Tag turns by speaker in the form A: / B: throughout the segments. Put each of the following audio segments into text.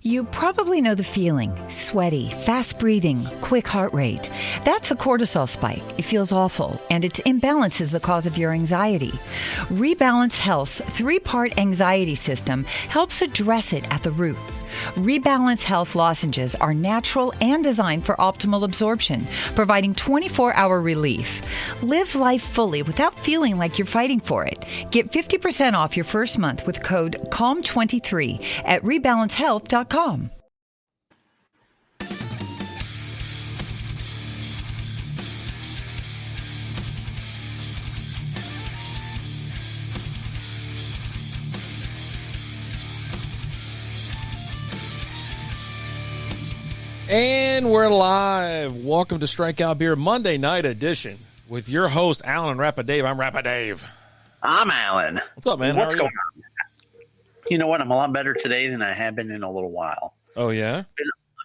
A: You probably know the feeling. Sweaty, fast breathing, quick heart rate. That's a cortisol spike. It feels awful, and its imbalance is the cause of your anxiety. Rebalance Health's 3-part anxiety system helps address it at the root. Rebalance Health lozenges are natural and designed for optimal absorption, providing 24-hour relief. Live life fully without feeling like you're fighting for it. Get 50% off your first month with code CALM23 at rebalancehealth.com.
B: And we're live. Welcome to Strikeout Beer Monday night edition with your host, Alan Rappa-Dave. I'm Rappa-Dave.
C: I'm Alan.
B: What's up, man?
C: What's going on? You know what? I'm a lot better today than I have been in a little while.
B: Oh, yeah?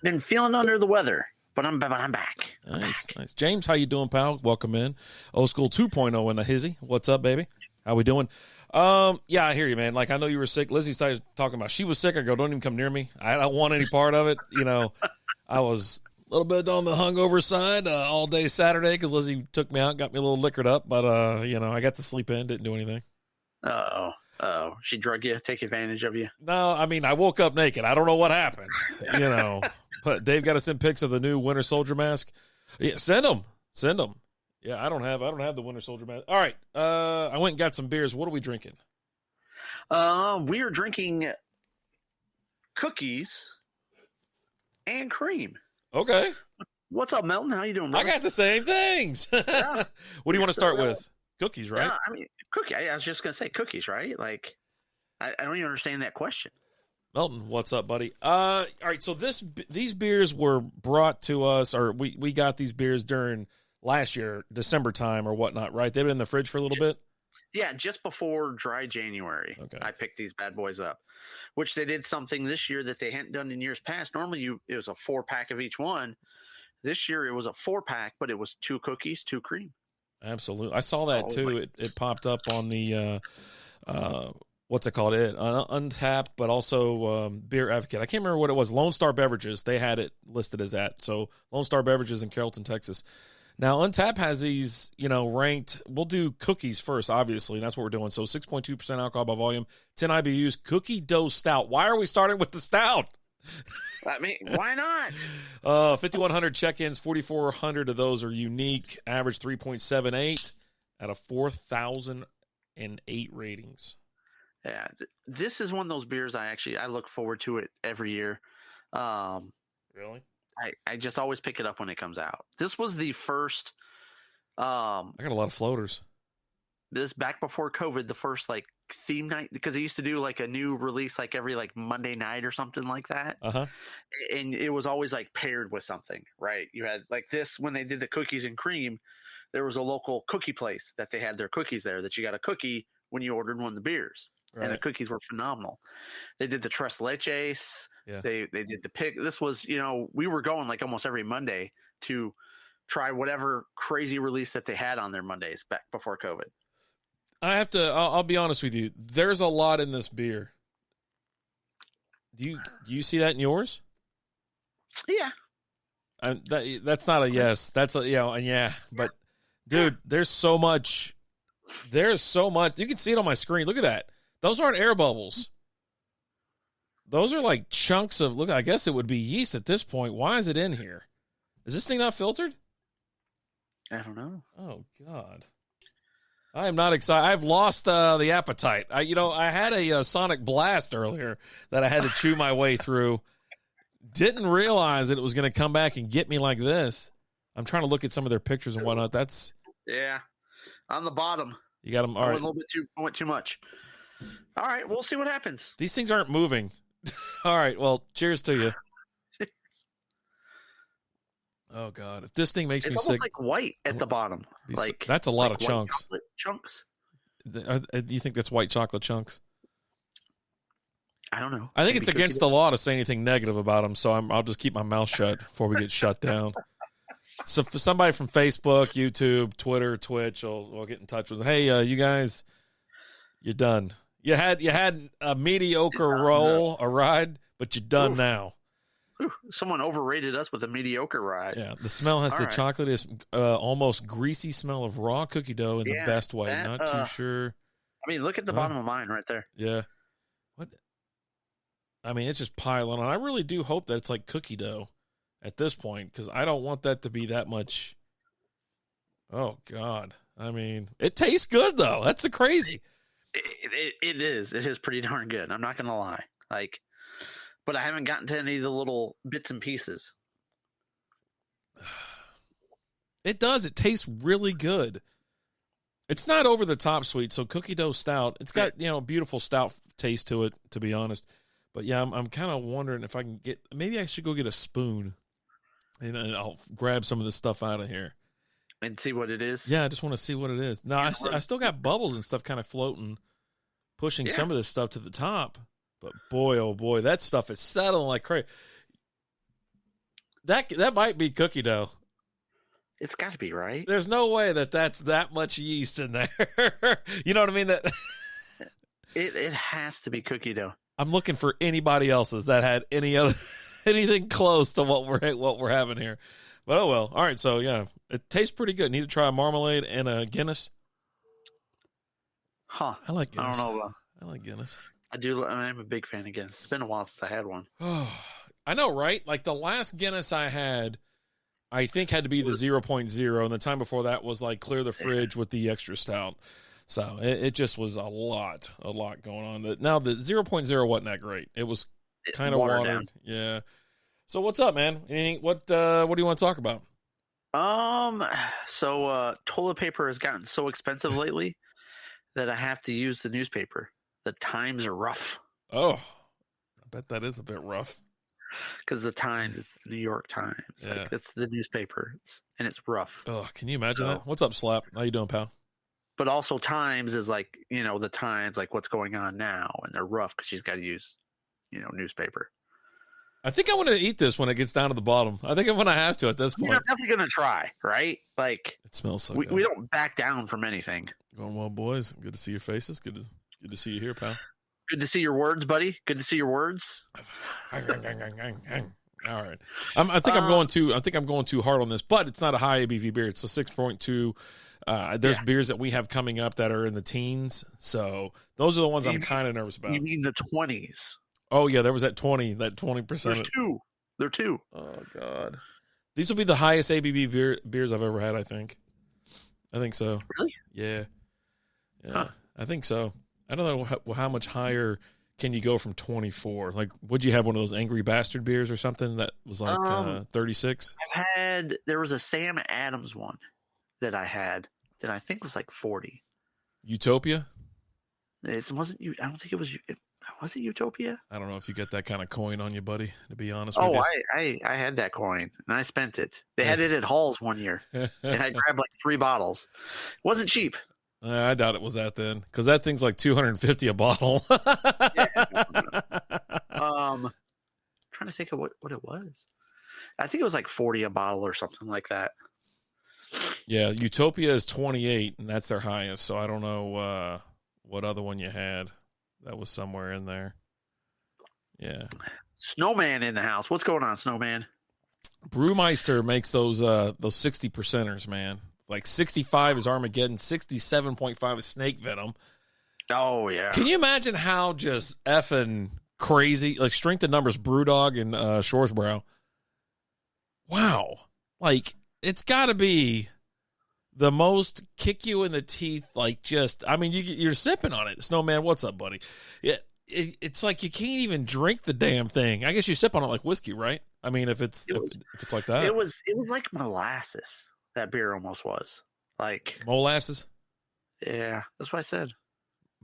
C: Been feeling under the weather, but I'm back.
B: Nice. James, how you doing, pal? Welcome in. Old School 2.0 in the hizzy. What's up, baby? How we doing? Yeah, I hear you, man. Like, I know you were sick. Lizzie started talking about she was sick. I go, don't even come near me. I don't want any part of it, you know. I was a little bit on the hungover side all day Saturday because Lizzie took me out, got me a little liquored up. But, you know, I got to sleep in, didn't do anything.
C: Oh, she drug you, take advantage of you?
B: No, I mean, I woke up naked. I don't know what happened, you know. But Dave got to send pics of the new Winter Soldier mask. Yeah, send them. Yeah, I don't have the Winter Soldier mask. All right, I went and got some beers. What are we drinking?
C: We are drinking cookies and cream.
B: Okay.
C: What's up, Melton? How you doing, brother?
B: I got the same things.
C: Yeah.
B: What do you want to start with? Cookies, right?
C: I mean, cookie. I was just going to say cookies, right? Like, I don't even understand that question.
B: Melton, what's up, buddy? All right, so these beers were brought to us, or we got these beers during last year, December time or whatnot, right? They've been in the fridge for a little bit?
C: Yeah, just before dry January, okay. I picked these bad boys up, which they did something this year that they hadn't done in years past. Normally, it was a 4-pack of each one. This year, it was a 4-pack, but it was 2 cookies, 2 cream.
B: Absolutely. I saw that, too. It popped up on the, what's it called? Untapped, but also Beer Advocate. I can't remember what it was. Lone Star Beverages. They had it listed as that. So Lone Star Beverages in Carrollton, Texas. Now, Untapped has these, you know, ranked. We'll do cookies first, obviously, and that's what we're doing. So 6.2% alcohol by volume, 10 IBUs, cookie dough stout. Why are we starting with the stout?
C: I mean, why not?
B: 5,100 check-ins, 4,400 of those are unique. Average 3.78 out of 4,008 ratings.
C: Yeah, this is one of those beers I look forward to it every year.
B: Really?
C: I just always pick it up when it comes out. This was the first.
B: I got a lot of floaters.
C: This back before COVID, the first like theme night, because they used to do like a new release like every like Monday night or something like that. And it was always like paired with something, right? You had like this when they did the cookies and cream. There was a local cookie place that they had their cookies there that you got a cookie when you ordered one of the beers. Right. And the cookies were phenomenal. They did the tres leches. Yeah. They did the pig. This was, you know, we were going like almost every Monday to try whatever crazy release that they had on their Mondays back before COVID.
B: I'll be honest with you. There's a lot in this beer. Do you see that in yours?
C: Yeah.
B: That's not a yes. That's a, you know, and yeah. But dude, there's so much. There's so much. You can see it on my screen. Look at that. Those aren't air bubbles. Those are like chunks of, look, I guess it would be yeast at this point. Why is it in here? Is this thing not filtered?
C: I don't know.
B: Oh, God. I am not excited. I've lost the appetite. I had a Sonic Blast earlier that I had to chew my way through. Didn't realize that it was going to come back and get me like this. I'm trying to look at some of their pictures and whatnot. That's.
C: Yeah. On the bottom.
B: You got them. All right.
C: I went too much. All right, we'll see what happens.
B: These things aren't moving. All right, well, cheers to you.
C: Cheers.
B: Oh God, if this thing makes me sick.
C: It's almost like white at the bottom. Like
B: that's a lot of chunks.
C: Chunks.
B: Do you think that's white chocolate chunks?
C: I don't know.
B: I think it's against the law to say anything negative about them, so I'll just keep my mouth shut before we get shut down. So for somebody from Facebook, YouTube, Twitter, Twitch, will get in touch with us. Hey, you guys, you're done. You had a mediocre roll, a ride. but you're done now.
C: Someone overrated us with a mediocre rise.
B: Yeah, the smell has
C: All
B: the
C: right.
B: chocolate almost greasy smell of raw cookie dough in the best way. Not too sure.
C: I mean, look at the bottom of mine right there.
B: Yeah. What? I mean, it's just piling on. I really do hope that it's like cookie dough at this point, because I don't want that to be that much. Oh, God. I mean, it tastes good, though. That's the crazy.
C: It is. It is pretty darn good. I'm not going to lie. Like, but I haven't gotten to any of the little bits and pieces.
B: It does. It tastes really good. It's not over the top sweet, so cookie dough stout. It's got, beautiful stout taste to it, to be honest. But yeah, I'm kind of wondering if I can maybe I should go get a spoon and I'll grab some of this stuff out of here
C: and see what it is.
B: Yeah, I just want to see what it is. Now I still got bubbles and stuff kind of floating, pushing some of this stuff to the top. But boy, oh boy, that stuff is settling like crazy. That might be cookie dough.
C: It's got to be, right?
B: There's no way that's that much yeast in there. You know what I mean? That
C: it has to be cookie dough.
B: I'm looking for anybody else's that had anything close to what we're having here. But oh well. All right, so yeah, it tastes pretty good. Need to try a marmalade and a Guinness.
C: Huh?
B: I like Guinness.
C: I don't know.
B: I like Guinness.
C: I do. I'm a big fan of Guinness. It's been a while since I had one.
B: Oh, I know, right? Like the last Guinness I had, I think had to be the 0.0, and the time before that was like clear the fridge with the extra stout. So it just was a lot going on. Now the 0.0 wasn't that great. It was kind of watered. Yeah. So what's up, man? What do you want to talk about?
C: So toilet paper has gotten so expensive lately that I have to use the newspaper. The times are rough.
B: Oh, I bet that is a bit rough.
C: Because the Times, it's the New York Times.
B: Yeah.
C: Like, it's the newspaper, and it's rough.
B: Oh, can you imagine that? What's up, Slap? How you doing, pal?
C: But also Times is like, the Times, like what's going on now, and they're rough because she's got to use, newspaper.
B: I think I want to eat this when it gets down to the bottom. I think I'm going to have to at this point.
C: I'm definitely going to try, right? Like,
B: it smells so good.
C: We don't back down from anything.
B: Going well, boys. Good to see your faces. Good to see you here, pal.
C: Good to see your words, buddy. Good to see your words.
B: All right. I think I'm going too hard on this, but it's not a high ABV beer. It's a 6.2. There's beers that we have coming up that are in the teens, so those are the ones I'm kind of nervous about.
C: You mean the 20s?
B: Oh yeah, there was that 20%.
C: There's two. There are two.
B: Oh god, these will be the highest ABV beers I've ever had. I think so.
C: Really?
B: Yeah.
C: Huh.
B: I think so. I don't know how much higher can you go from 24. Like, would you have one of those Angry Bastard beers or something that was like 36?
C: There was a Sam Adams one that I had that I think was like 40.
B: Utopia?
C: It wasn't you. I don't think it was. Was it Utopia?
B: I don't know if you get that kind of coin on you, buddy, to be honest with you.
C: I had that coin and I spent it. They had it at Hall's one year and I grabbed like 3 bottles. It wasn't cheap.
B: I doubt it was that then, because that thing's like $250 a bottle.
C: Trying to think of what it was. I think it was like $40 a bottle or something like that.
B: Yeah, Utopia is 28, and that's their highest. So I don't know what other one you had. That was somewhere in there. Yeah.
C: Snowman in the house. What's going on, Snowman?
B: Brewmeister makes those 60%ers, man. Like 65 is Armageddon, 67.5 is Snake Venom.
C: Oh, yeah.
B: Can you imagine how just effing crazy, like strength of numbers, Brewdog and Shoresbrow? Wow. Like, it's got to be the most kick you in the teeth, like just, I mean, you're sipping on it. Snowman, what's up, buddy? It's like you can't even drink the damn thing. I guess you sip on it like whiskey, right? I mean, if it's like that.
C: It was like molasses. That beer almost was like
B: molasses.
C: Yeah, that's what I said.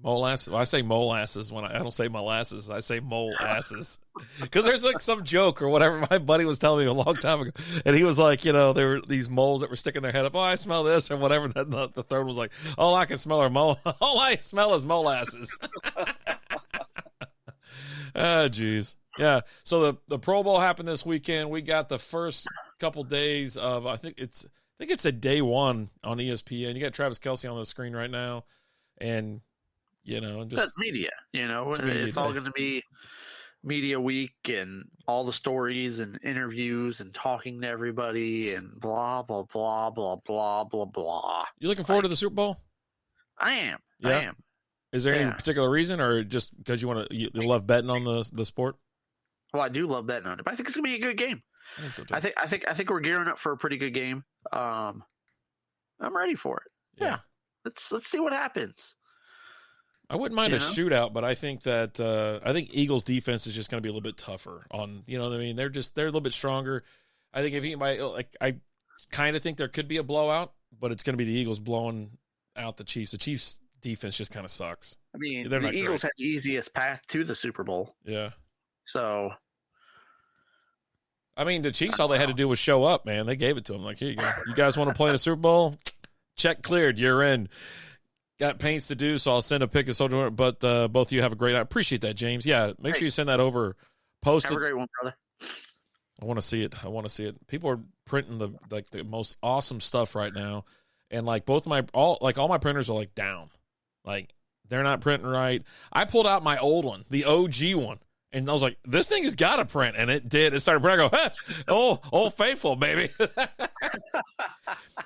B: Molasses. Well, I say molasses when I don't say molasses. I say molasses because there's like some joke or whatever my buddy was telling me a long time ago, and he was like, there were these moles that were sticking their head up. Oh, I smell this or whatever. The third was like, all I can smell are all I smell is molasses. Oh, geez. Yeah. So the Pro Bowl happened this weekend. We got the first couple days of I think it's a day one on ESPN. You got Travis Kelce on the screen right now, and just
C: that's media. It's all going to be media week and all the stories and interviews and talking to everybody and blah blah blah blah blah blah blah.
B: You looking forward to the Super Bowl?
C: I am.
B: Yeah.
C: I am.
B: Is there any particular reason, or just because you love betting on the sport?
C: Well, I do love betting on it, but I think it's gonna be a good game.
B: I think so too.
C: I think we're gearing up for a pretty good game. I'm ready for it. Yeah. Let's see what happens.
B: I wouldn't mind a shootout, but I think that Eagles defense is just going to be a little bit tougher on, you know what I mean? They're a little bit stronger. I think if anybody, I kind of think there could be a blowout, but it's going to be the Eagles blowing out the Chiefs. The Chiefs defense just kind of sucks.
C: I mean, the Eagles had the easiest path to the Super Bowl.
B: Yeah.
C: So,
B: I mean, the Chiefs, all they had to do was show up, man. They gave it to them. Like, here you go. You guys want to play in the Super Bowl? Check cleared. You're in. Got paints to do, so I'll send a pic of Soldier. But both of you have a great night. Appreciate that, James. Yeah, make sure you send that over. Post it.
C: Have a great one, brother.
B: I want to see it. People are printing the most awesome stuff right now, and like all my printers are like down. Like they're not printing right. I pulled out my old one, the OG one. And I was like, this thing has got to print. And it did. It started printing. I go, oh, Old Faithful, baby.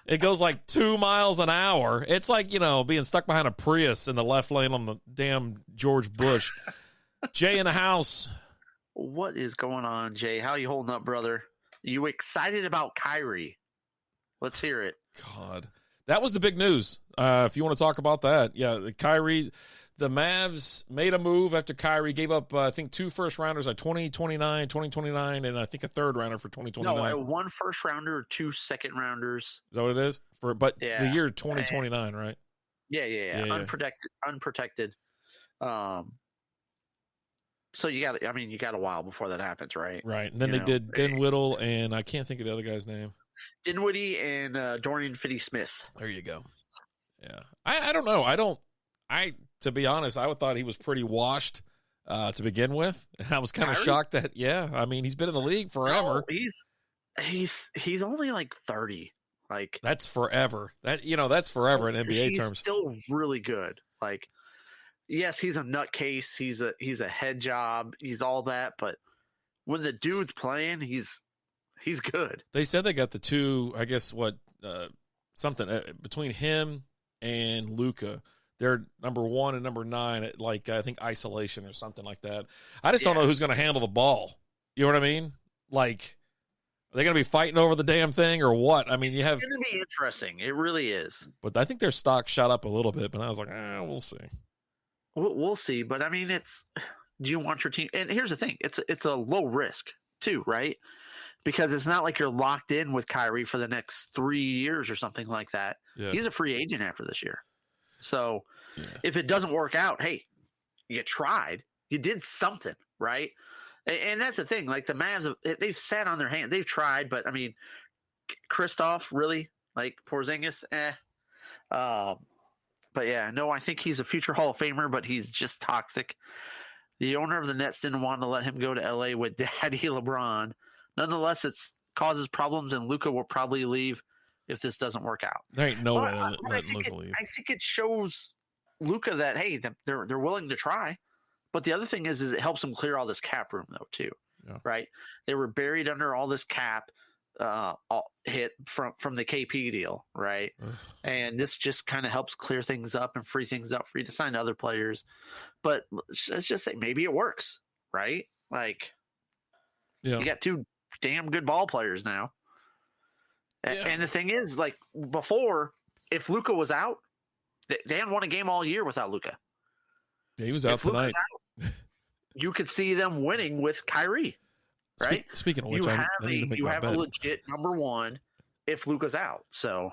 B: It goes like 2 miles an hour. It's like, being stuck behind a Prius in the left lane on the damn George Bush. Jay in the house.
C: What is going on, Jay? How you holding up, brother? You excited about Kyrie? Let's hear it.
B: God. That was the big news. If you want to talk about that. Yeah, Kyrie. The Mavs made a move after Kyrie gave up, I think, 2 first-rounders, 2029, and I think a third-rounder for 2029.
C: No, 1 first-rounder, 2 second-rounders.
B: Is that what it is? The year 2029, right?
C: Yeah. Unprotected. So you got a while before that happens, right?
B: Right. And then they did Dinwiddie, and I can't think of the other guy's name.
C: Dinwiddie and Dorian Finney-Smith.
B: There you go. Yeah. I don't know. To be honest, I thought he was pretty washed to begin with. And I was kind of shocked that, he's been in the league forever.
C: No, he's only like 30. Like
B: that's forever. That's forever in NBA terms.
C: He's still really good. Like, yes, he's a nutcase. He's a head job. He's all that. But when the dude's playing, he's good.
B: They said they got the 2, I guess, something between him and Luka. They're number 1 and number 9 at, I think, isolation or something like that. I just don't know who's going to handle the ball. You know what I mean? Like, are they going to be fighting over the damn thing or what? I mean, it's
C: going to be interesting. It really is.
B: But I think their stock shot up a little bit, but I was like, we'll see.
C: We'll see. But, I mean, do you want your team? And here's the thing. It's a low risk, too, right? Because it's not like you're locked in with Kyrie for the next 3 years or something like that. Yeah. He's a free agent after this year. So if it doesn't work out, hey, you tried. You did something, right? And that's the thing. Like the Mavs, they've sat on their hands. They've tried, but, I mean, Kristoff, really? Like Porzingis? But, yeah, no, I think he's a future Hall of Famer, but he's just toxic. The owner of the Nets didn't want to let him go to L.A. with Daddy LeBron. Nonetheless, it causes problems, and Luka will probably leave if this doesn't work out.
B: There ain't no way letting Luka leave.
C: I think it shows Luka that, hey, they're willing to try. But the other thing is it helps them clear all this cap room, though, too. Yeah. Right? They were buried under all this cap hit from the KP deal, right? And this just kind of helps clear things up and free things up for you to sign other players. But let's just say maybe it works, right? Like, you got 2 damn good ball players now. Yeah. And the thing is, like before, if Luka was out, they hadn't won a game all year without Luka.
B: Yeah, he was out tonight.
C: You could see them winning with Kyrie, right?
B: Speaking of which, I need to make my bet.
C: A legit number 1 if Luka's out. So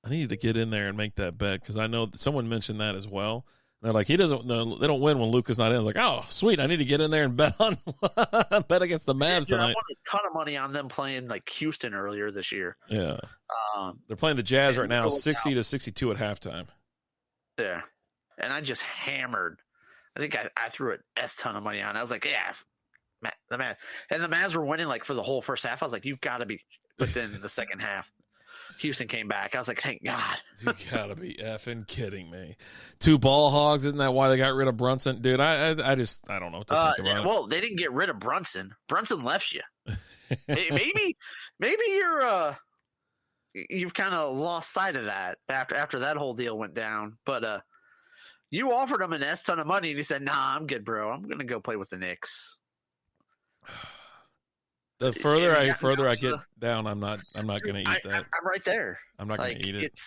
B: I needed to get in there and make that bet because I know someone mentioned that as well. They're like, they don't win when Luka's not in. I was like, oh, sweet. I need to get in there and bet against the Mavs tonight. I won
C: a ton of money on them playing like Houston earlier this year.
B: Yeah. They're playing the Jazz right now, 60 to 62 at halftime.
C: Yeah. And I just hammered. I think I threw an ton of money on it. I was like, yeah, the Mavs. And the Mavs were winning like for the whole first half. I was like, you've got to be within the second half. Houston came back. I was like, thank God.
B: You gotta be effing kidding me. 2 ball hogs, isn't that why they got rid of Brunson? Dude, I don't know what to think about it.
C: Well, they didn't get rid of Brunson. Brunson left you. maybe you've kind of lost sight of that after that whole deal went down. But you offered him an S ton of money, and he said, "Nah, I'm good, bro. I'm gonna go play with the Knicks."
B: The further I get down, I'm not gonna eat that.
C: I'm right there.
B: I'm not gonna eat it.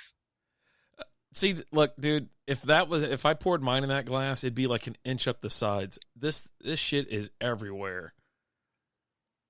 B: See, look, dude. If I poured mine in that glass, it'd be like an inch up the sides. This shit is everywhere.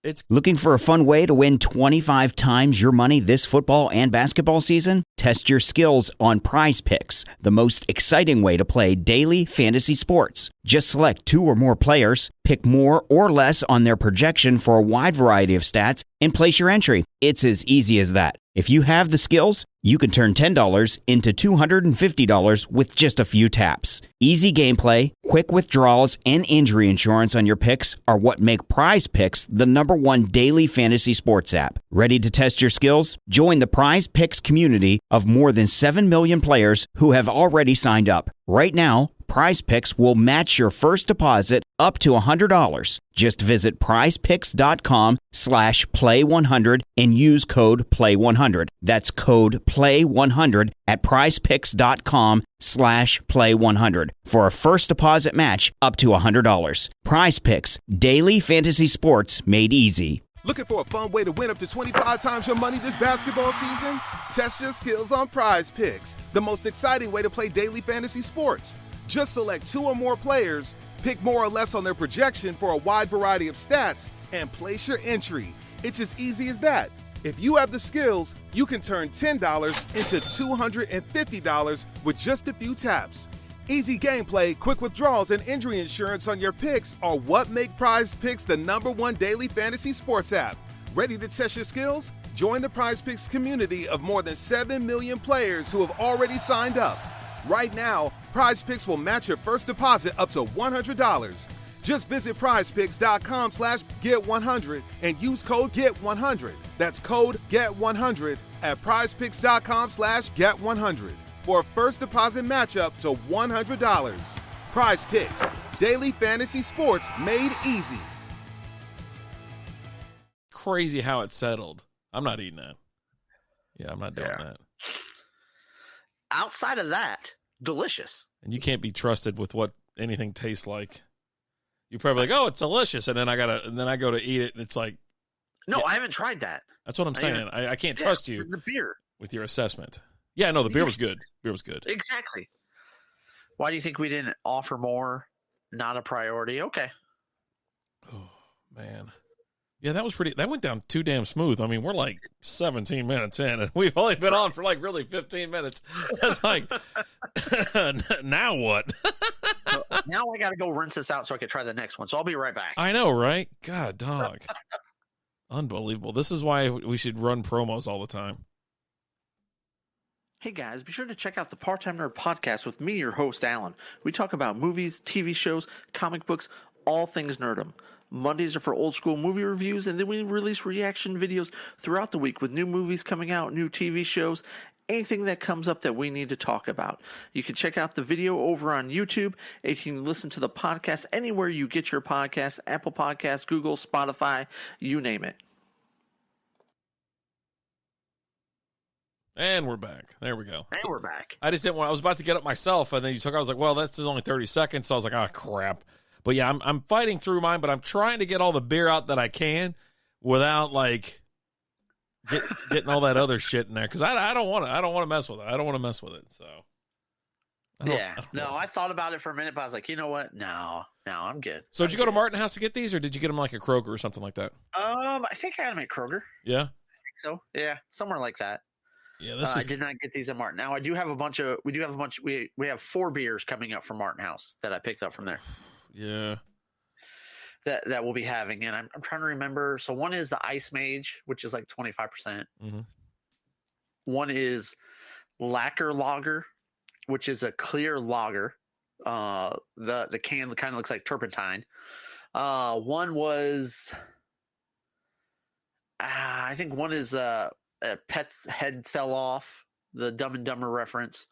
B: It's
D: looking for a fun way to win 25 times your money this football and basketball season? Test your skills on Prize Picks, the most exciting way to play daily fantasy sports. Just select 2 or more players, pick more or less on their projection for a wide variety of stats, and place your entry. It's as easy as that. If you have the skills, you can turn $10 into $250 with just a few taps. Easy gameplay, quick withdrawals, and injury insurance on your picks are what make Prize Picks the #1 daily fantasy sports app. Ready to test your skills? Join the Prize Picks community of more than 7 million players who have already signed up. Right now, Prize Picks will match your first deposit up to $100. Just visit prizepicks.com/play100 and use code PLAY100. That's code PLAY100 at prizepicks.com/play100 for a first deposit match up to $100. Prize Picks, daily fantasy sports made easy.
E: Looking for a fun way to win up to 25 times your money this basketball season? Test your skills on Prize Picks, the most exciting way to play daily fantasy sports. Just select 2 or more players, pick more or less on their projection for a wide variety of stats, and place your entry. It's as easy as that. If you have the skills, you can turn $10 into $250 with just a few taps. Easy gameplay, quick withdrawals, and injury insurance on your picks are what make Prize Picks the #1 daily fantasy sports app. Ready to test your skills? Join the Prize Picks community of more than 7 million players who have already signed up. Right now, Prize Picks will match your first deposit up to $100. Just visit prizepicks.com/get100 and use code GET100. That's code GET100 at prizepicks.com/get100 for a first deposit match up to $100. Prize Picks, daily fantasy sports made easy.
B: crazy how it settled. I'm not eating that. Yeah, I'm not doing that.
C: Outside of that, delicious.
B: And you can't be trusted with what anything tastes like. You're probably like, oh, it's delicious, and then I go to eat it, and it's like,
C: no,
B: yeah.
C: I haven't tried that.
B: That's what I'm saying. I can't trust you
C: the beer
B: with your assessment. Yeah, no, the beer was good. Beer was good.
C: Exactly. Why do you think we didn't offer more? Not a priority. Okay.
B: Oh man. Yeah, that was pretty. That went down too damn smooth. I mean, we're like 17 minutes in, and we've only been on for like really 15 minutes. That's like, now what?
C: Now I got to go rinse this out so I can try the next one. So I'll be right back.
B: I know, right? God, dog. Unbelievable. This is why we should run promos all the time.
C: Hey guys, be sure to check out the Part-Time Nerd podcast with me, your host, Alan. We talk about movies, TV shows, comic books, all things nerdum. Mondays are for old school movie reviews, and then we release reaction videos throughout the week with new movies coming out, new TV shows, anything that comes up that we need to talk about. You can check out the video over on YouTube, and you can listen to the podcast anywhere you get your podcasts, Apple Podcasts, Google, Spotify, you name it.
B: And we're back. There we go.
C: And we're back.
B: I just didn't want. I was about to get up myself, and then you took. I was like, "Well, that's only 30 seconds." So I was like, "Oh crap!" But yeah, I'm fighting through mine, but I'm trying to get all the beer out that I can without like getting all that other shit in there because I don't want to. I don't want to mess with it. I don't want to mess with it. So
C: I thought about it for a minute, but I was like, you know what? No, I'm good.
B: So did you go to Martin House to get these, or did you get them like a Kroger or something like that?
C: I think I got them at Kroger.
B: Yeah,
C: I think so. Yeah, somewhere like that.
B: Yeah,
C: I did not get these at Martin. Now I do have a bunch of. We have 4 beers coming up from Martin House that I picked up from there.
B: Yeah.
C: That we'll be having, and I'm trying to remember. So one is the Ice Mage, which is like 25%.
B: Mm-hmm.
C: One is Lacquer Lager, which is a clear lager. The can kind of looks like turpentine. One was, I think one is pet's head fell off, the Dumb and Dumber reference.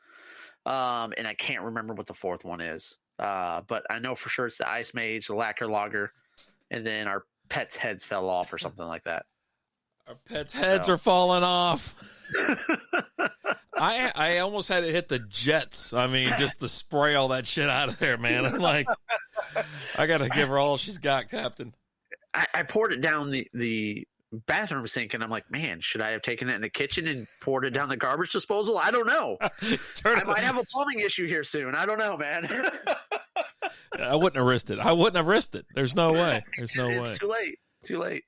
C: And I can't remember what the fourth one is. But I know for sure it's the Ice Mage, the Lacquer Lager, and then our pets' heads fell off or something like that.
B: Our pets' heads are falling off. I almost had to hit the jets. I mean, just to spray all that shit out of there, man. I'm like, I got to give her all she's got, Captain.
C: I poured it down the bathroom sink, and I'm like, man, should I have taken it in the kitchen and poured it down the garbage disposal? I don't know. I might have a plumbing issue here soon. I don't know, man.
B: I wouldn't have risked it. There's no way. It's
C: too late.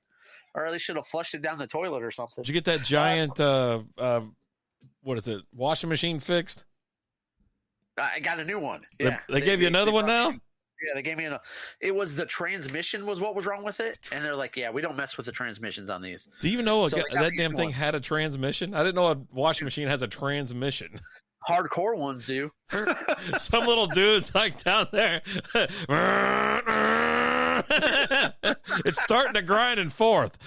C: Or at least should have flushed it down the toilet or something.
B: Did you get that giant, what is it, washing machine fixed?
C: I got a new one. Yeah.
B: They gave you another one now?
C: Yeah, they gave me it was the transmission was what was wrong with it. And they're like, yeah, we don't mess with the transmissions on these.
B: Do you even know that damn thing had a transmission? I didn't know a washing machine has a transmission.
C: Hardcore ones do.
B: Some little dude's like down there. It's starting to grind and forth.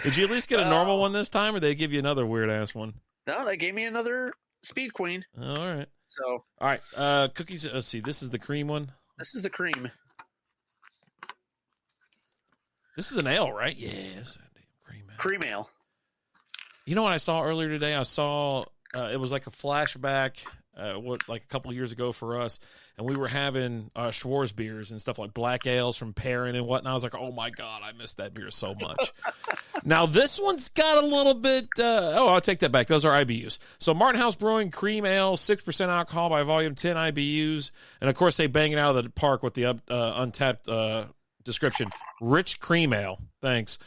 B: Did you at least get a normal one this time, or did they give you another weird ass one?
C: No, they gave me another Speed Queen.
B: All right.
C: So,
B: all right. Cookies. Let's see. This is the cream one.
C: This is the cream.
B: This is an ale, right? Yeah, it's a cream ale.
C: Cream ale.
B: You know what I saw earlier today? I saw it was like a flashback, like a couple of years ago for us, and we were having Schwarz beers and stuff like black ales from Perrin and whatnot. I was like, oh my God, I missed that beer so much. Now this one's got a little bit. I'll take that back. Those are IBUs. So Martin House Brewing Cream Ale, 6% alcohol by volume, 10 IBUs, and of course they bang it out of the park with the untapped description. Rich cream ale. Thanks.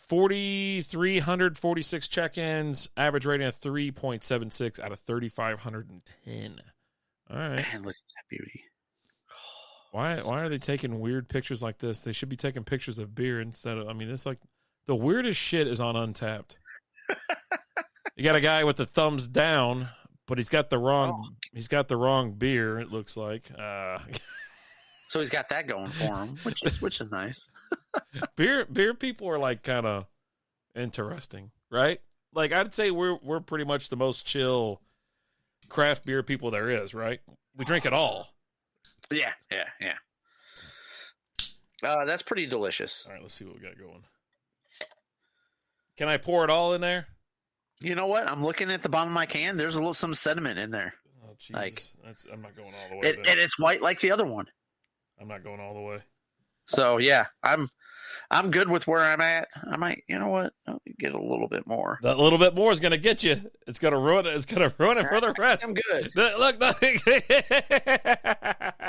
B: 4,346 check-ins, average rating of 3.76 out of 3,510. All right.
C: Man, look at that beauty.
B: Why are they taking weird pictures like this? They should be taking pictures of beer instead of, I mean, it's like the weirdest shit is on Untapped. You got a guy with the thumbs down, but he's got the wrong beer, it looks like.
C: So he's got that going for him, which is nice.
B: Beer people are like kind of interesting, right? Like I'd say we're pretty much the most chill craft beer people there is, right? We drink it all.
C: Yeah. That's pretty delicious.
B: All right, let's see what we got going. Can I pour it all in there?
C: You know what? I'm looking at the bottom of my can. There's some sediment in there.
B: Oh Jesus! I'm not going all the way.
C: And it's white like the other one.
B: I'm not going all the way.
C: So yeah, I'm good with where I'm at. I might, you know what? I'll get a little bit more.
B: That little bit more is going to get you. It's going to ruin it. It's going to ruin it for the rest.
C: I'm good.
B: Look,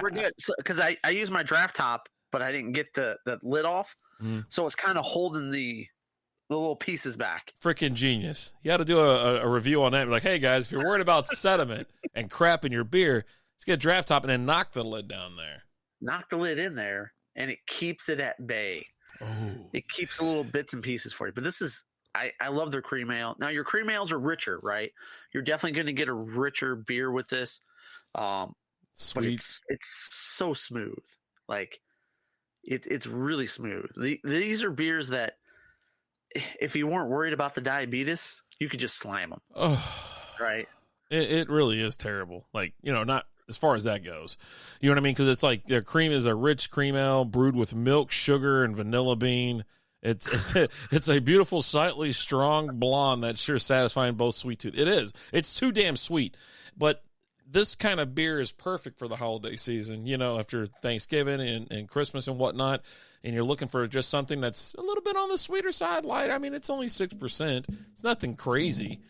C: we're good. Because I used my draft top, but I didn't get the lid off, so it's kind of holding the little pieces back.
B: Freaking genius! You got to do a review on that. Be like, hey guys, if you're worried about sediment and crap in your beer, just get a draft top and then knock the lid down there.
C: Knock the lid in there, and it keeps it at bay. Oh. It keeps the little bits and pieces for you. But this is, I love their cream ale. Now, your cream ales are richer, right? You're definitely going to get a richer beer with this.
B: Sweet.
C: But it's so smooth. Like, it's really smooth. These are beers that, if you weren't worried about the diabetes, you could just slam them.
B: Oh.
C: Right?
B: It really is terrible. Like, not as far as that goes. You know what I mean? Because it's like their cream is a rich cream ale brewed with milk, sugar, and vanilla bean. It's a beautiful, slightly strong blonde that's sure satisfying both sweet tooth. It is. It's too damn sweet. But this kind of beer is perfect for the holiday season, after Thanksgiving and Christmas and whatnot, and you're looking for just something that's a little bit on the sweeter side, light. I mean, it's only 6%. It's nothing crazy.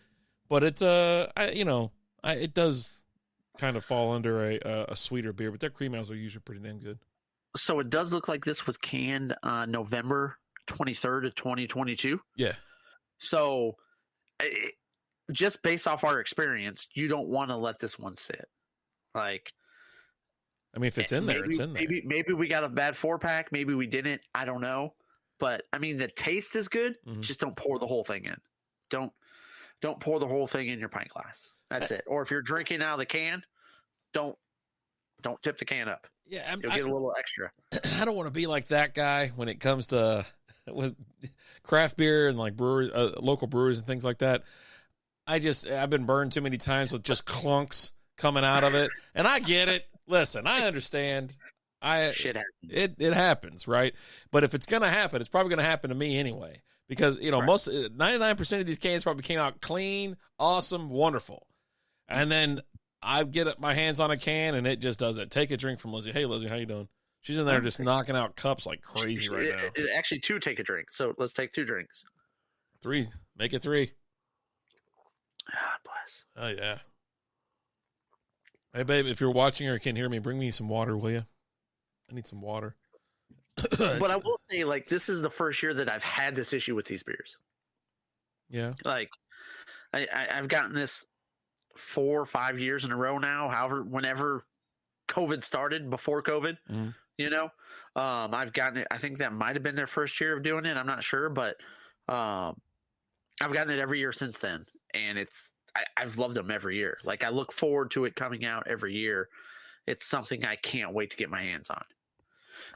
B: But it's, it does kind of fall under a sweeter beer, but their cream ales are usually pretty damn good.
C: So it does look like this was canned November 23rd of 2022.
B: Yeah.
C: So just based off our experience, you don't want to let this one sit. Like,
B: I mean, if it's in there, it's in there.
C: Maybe we got a bad 4-pack. Maybe we didn't. I don't know. But I mean, the taste is good. Mm-hmm. Just don't pour the whole thing in. Don't pour the whole thing in your pint glass. That's it. Or if you're drinking out of the can, don't Don't tip the can up.
B: Yeah,
C: you'll get a little extra.
B: I don't want to be like that guy when it comes to with craft beer and like breweries, local breweries and things like that. I've been burned too many times with just clunks coming out of it, and I get it. Listen, I understand.
C: Shit happens.
B: It happens, right? But if it's gonna happen, it's probably gonna happen to me anyway, because most 99% of these cans probably came out clean, awesome, wonderful, and then I get my hands on a can and it just does it. Take a drink from Lizzie. Hey, Lizzie, how you doing? She's in there just knocking out cups like crazy right now.
C: Actually, 2 take a drink. So let's take 2 drinks.
B: 3. Make it 3.
C: God bless.
B: Oh, yeah. Hey, babe, if you're watching or can hear me, bring me some water, will you? I need some water.
C: But I will say, like, this is the first year that I've had this issue with these beers.
B: Yeah.
C: Like, I've gotten this 4 or 5 years in a row now. However, whenever COVID started, before COVID, I've gotten it. I think that might have been their first year of doing it. I'm not sure, but I've gotten it every year since then, and I've loved them every year. Like, I look forward to it coming out every year. It's something I can't wait to get my hands on.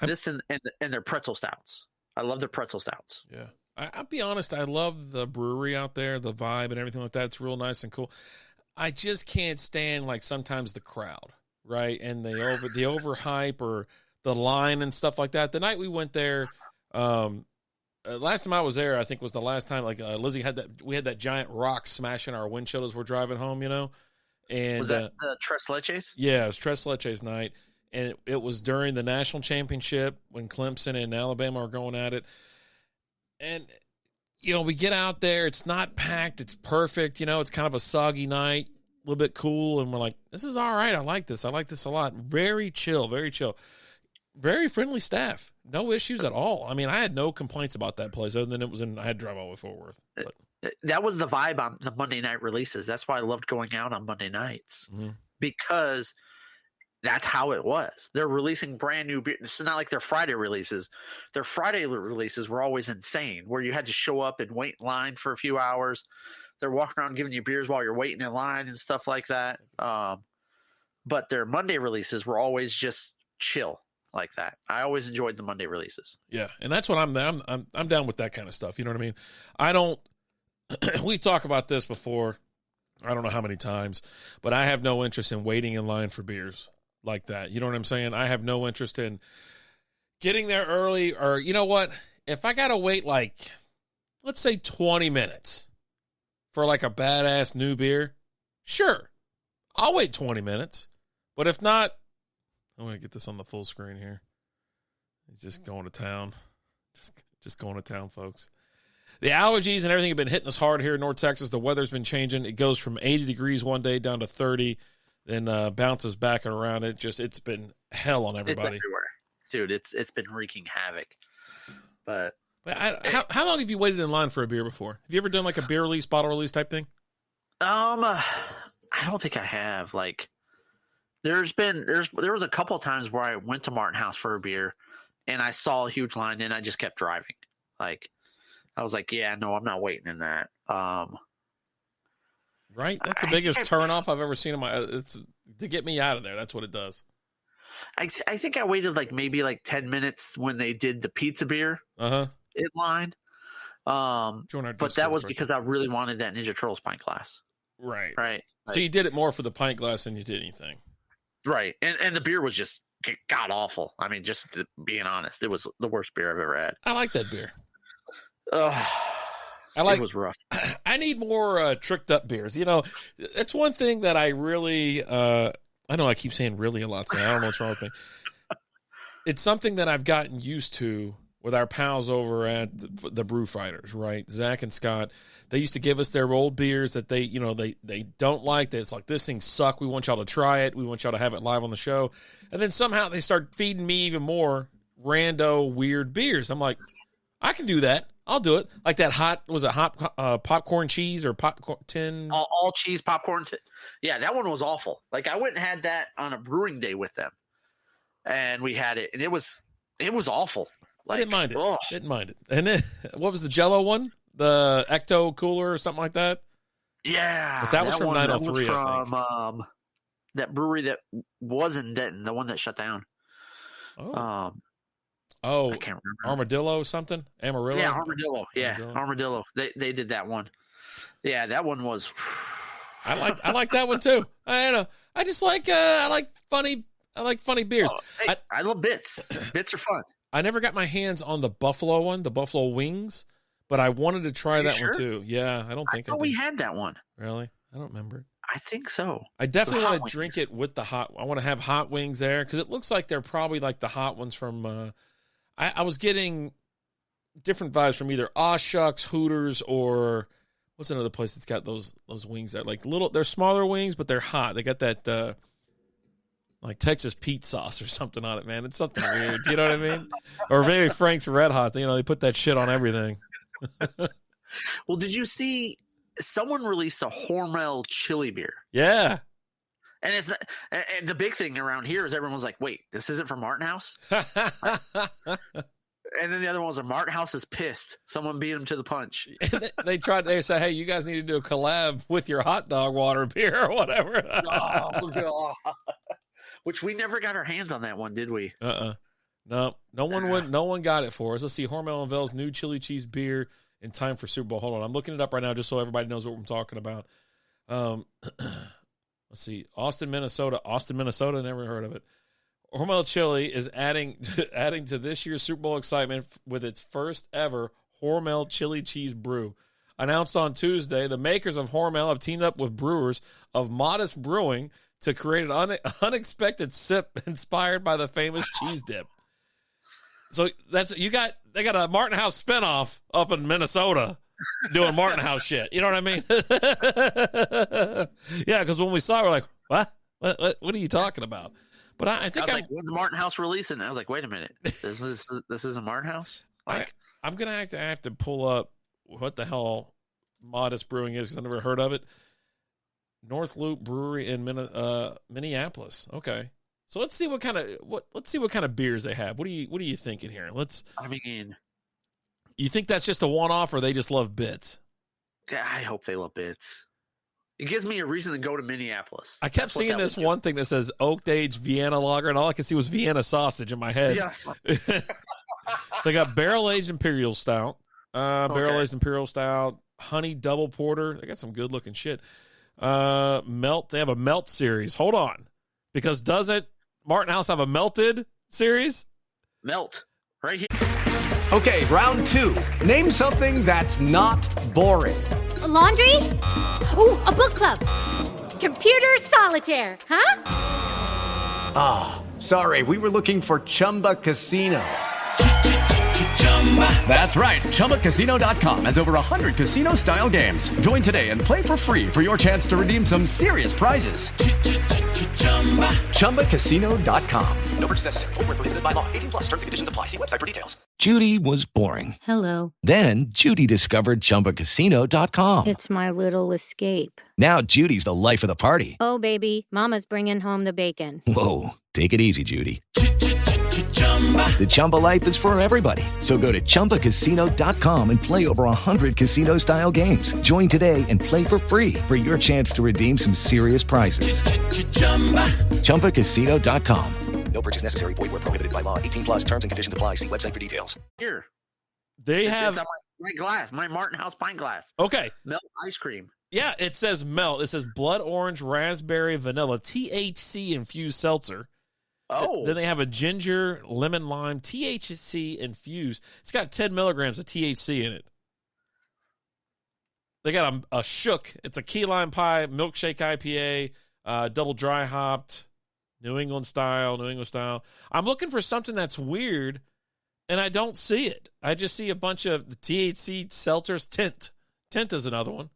C: This and their pretzel stouts. I love their pretzel stouts.
B: Yeah. I'll be honest, I love the brewery out there, the vibe and everything like that. It's real nice and cool. I just can't stand, like, sometimes the crowd, right? And the overhype or the line and stuff like that. The night we went there, last time I was there, I think was the last time, like, Lizzie we had that giant rock smashing our windshield as we're driving home, And
C: was that the Tres Leches?
B: Yeah, it was Tres Leches night. And it was during the national championship when Clemson and Alabama are going at it. And, we get out there. It's not packed. It's perfect. It's kind of a soggy night, a little bit cool. And we're like, this is all right. I like this. I like this a lot. Very chill, very chill. Very friendly staff. No issues at all. I mean, I had no complaints about that place other than I had to drive all the way Fort Worth. But.
C: That was the vibe on the Monday night releases. That's why I loved going out on Monday nights, because that's how it was. They're releasing brand new beer. It's not like their Friday releases. Their Friday releases were always insane, where you had to show up and wait in line for a few hours. They're walking around giving you beers while you're waiting in line and stuff like that. But their Monday releases were always just chill like that. I always enjoyed the Monday releases.
B: Yeah, and that's what I'm down with that kind of stuff. You know what I mean? I don't. We talk about this before. I don't know how many times, but I have no interest in waiting in line for beers like that. You know what I'm saying? I have no interest in getting there early, or you know what? If I got to wait, like, let's say 20 minutes for like a badass new beer, sure, I'll wait 20 minutes. But if not, I'm going to get this on the full screen here. He's just going to town. Just going to town, folks. The allergies and everything have been hitting us hard here in North Texas. The weather's been changing. It goes from 80 degrees one day down to 30, then bounces back and around. It's been hell on everybody.
C: It's everywhere. Dude, it's been wreaking havoc. But
B: how long have you waited in line for a beer before? Have you ever done like a beer release, bottle release type thing?
C: I don't think I have. Like, there was a couple of times where I went to Martin House for a beer and I saw a huge line and I just kept driving. Like, I was like, yeah, no, I'm not waiting in that.
B: Right? That's the biggest turnoff I've ever seen in it's to get me out of there. That's what it does.
C: I think I waited maybe 10 minutes when they did the pizza beer in line. But that was because I really wanted that Ninja Turtles pint glass.
B: Right.
C: Right.
B: So you did it more for the pint glass than you did anything.
C: Right. And the beer was just god awful. I mean, just being honest, it was the worst beer I've ever had.
B: I like that beer.
C: It was rough.
B: I need more tricked up beers. That's one thing that I really I know I keep saying really a lot today. I don't know what's wrong with me. It's something that I've gotten used to with our pals over at the Brew Fighters, right? Zach and Scott. They used to give us their old beers that they don't like. It's like, this thing suck. We want y'all to try it. We want y'all to have it live on the show. And then somehow they start feeding me even more rando weird beers. I'm like, I can do that. I'll do it. Like that hot popcorn cheese or popcorn tin?
C: All cheese popcorn. Yeah, that one was awful. Like, I went and had that on a brewing day with them. And we had it. And it was awful.
B: I didn't mind it. Didn't mind it. And then, what was the Jello one? The Ecto Cooler or something like that?
C: Yeah.
B: But that was from 903, I think.
C: that brewery that was in Denton, the one that shut down.
B: Oh,
C: I can't remember.
B: Armadillo something? Amarillo?
C: Yeah, Armadillo. Yeah, Armadillo. They did that one. Yeah, that one was.
B: I like that one too. I know. I just like I like funny beers.
C: Oh, hey, I love bits. Bits are fun.
B: I never got my hands on the Buffalo one, the Buffalo Wings, but I wanted to try that one too. Yeah, I thought
C: we had that one.
B: Really? I don't remember.
C: I think so.
B: I definitely want to drink it with the hot. I want to have hot wings there because it looks like they're probably like the hot ones from. I was getting different vibes from either Aw Shucks, Hooters, or what's another place that's got those wings that like little. They're smaller wings, but they're hot. They got that like Texas Pete sauce or something on it, man. It's something weird. You know what I mean? Or maybe Frank's Red Hot. You know, they put that shit on everything.
C: Well, did you see someone released a Hormel chili beer?
B: Yeah.
C: And it's not, and the big thing around here is everyone's like, wait, this isn't from Martin House? And then the other one was Martin House is pissed. Someone beat him to the punch.
B: They say, hey, you guys need to do a collab with your hot dog water beer or whatever.
C: Oh, God. Which we never got our hands on that one, did we?
B: No one got it for us. Let's see. Hormel unveils new chili cheese beer in time for Super Bowl. Hold on. I'm looking it up right now just so everybody knows what I'm talking about. Let's see. Austin, Minnesota. Never heard of it. Hormel Chili is adding to this year's Super Bowl excitement with its first ever Hormel chili cheese brew. Announced on Tuesday, the makers of Hormel have teamed up with brewers of Modest Brewing to create an unexpected sip inspired by the famous cheese dip. So they got a Martin House spinoff up in Minnesota doing Martin House shit. You know what I mean? Yeah, because when we saw it, we're like, what? What are you talking about? But I think
C: like, when's the Martin House releasing? I was like, wait a minute, this is a Martin House. Like,
B: I'm gonna have to pull up what the hell Modest Brewing is because I never heard of it. North Loop Brewery in Minneapolis. Okay, so let's see what kind of beers they have. What are you thinking here? You think that's just a one-off, or they just love bits?
C: I hope they love bits. It gives me a reason to go to Minneapolis.
B: I kept seeing this one thing that says oak aged Vienna lager, and all I could see was Vienna sausage in my head.
C: Yes.
B: They got barrel aged Imperial Stout, honey double porter. They got some good looking shit. Melt. They have a melt series. Hold on, because doesn't Martin House have a melted series?
C: Melt right here.
F: Okay, round two. Name something that's not boring.
G: A laundry? Ooh, a book club. Computer solitaire, huh?
F: Ah, sorry, we were looking for Chumba Casino. That's right, ChumbaCasino.com has over 100 casino-style games. Join today and play for free for your chance to redeem some serious prizes. ChumbaCasino.com. No purchase necessary. Void where prohibited by law. 18+ terms and conditions apply. See website for details.
H: Judy was boring.
G: Hello.
H: Then Judy discovered ChumbaCasino.com.
G: It's my little escape.
H: Now Judy's the life of the party.
G: Oh, baby, mama's bringing home the bacon.
H: Whoa, take it easy, Judy. The Chumba life is for everybody. So go to ChumbaCasino.com and play over 100 casino-style games. Join today and play for free for your chance to redeem some serious prizes. ChumbaCasino.com. No purchase necessary. Void where prohibited by law. 18+ terms and conditions apply. See website for details.
C: Here.
B: They have...
C: It's on my glass, my Martin House pint glass.
B: Okay.
C: Melt ice cream.
B: Yeah, it says melt. It says blood orange, raspberry, vanilla, THC-infused seltzer.
C: Oh.
B: Then they have a ginger, lemon, lime, THC infused. It's got 10 milligrams of THC in it. They got a shook. It's a key lime pie, milkshake IPA, double dry hopped, New England style. I'm looking for something that's weird, and I don't see it. I just see a bunch of the THC seltzers. Tint is another one.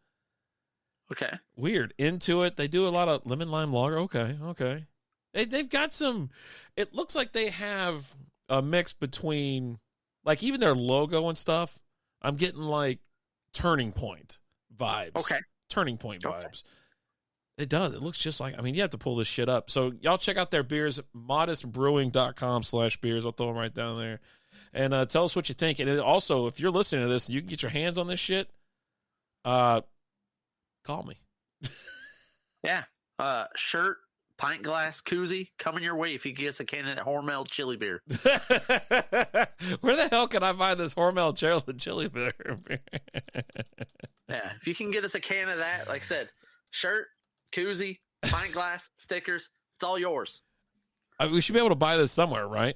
C: Okay.
B: Weird. Into it. They do a lot of lemon lime lager. Okay. They've got some, it looks like they have a mix between, like, even their logo and stuff. I'm getting, like, Turning Point vibes.
C: Okay.
B: Turning Point vibes. It does. It looks just like, I mean, you have to pull this shit up. So, y'all check out their beers, modestbrewing.com/beers. I'll throw them right down there. And tell us what you think. And also, if you're listening to this and you can get your hands on this shit, call me.
C: Yeah. Shirt, pint glass, koozie, coming your way if you get us a can of that Hormel chili beer.
B: Where the hell can I buy this Hormel chili beer?
C: Yeah, if you can get us a can of that, like I said, shirt, koozie, pint glass, stickers, it's all yours.
B: We should be able to buy this somewhere, right?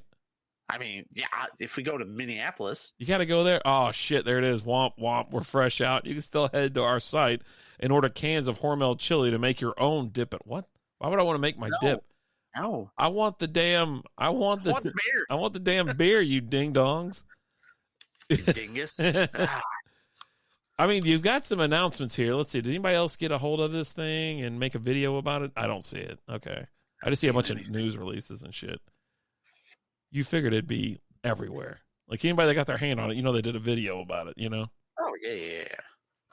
C: I mean, yeah, if we go to Minneapolis.
B: You got to go there? Oh, shit, there it is. Womp, womp. We're fresh out. You can still head to our site and order cans of Hormel chili to make your own dip. What? Why would I want to make my dip?
C: No.
B: I want the damn
C: beer.
B: I want the damn beer, you ding dongs.
C: You dingus.
B: I mean, you've got some announcements here. Let's see. Did anybody else get a hold of this thing and make a video about it? I don't see it. Okay. I just see a bunch of news releases and shit. You figured it'd be everywhere. Like anybody that got their hand on it, they did a video about it,
C: Oh, yeah.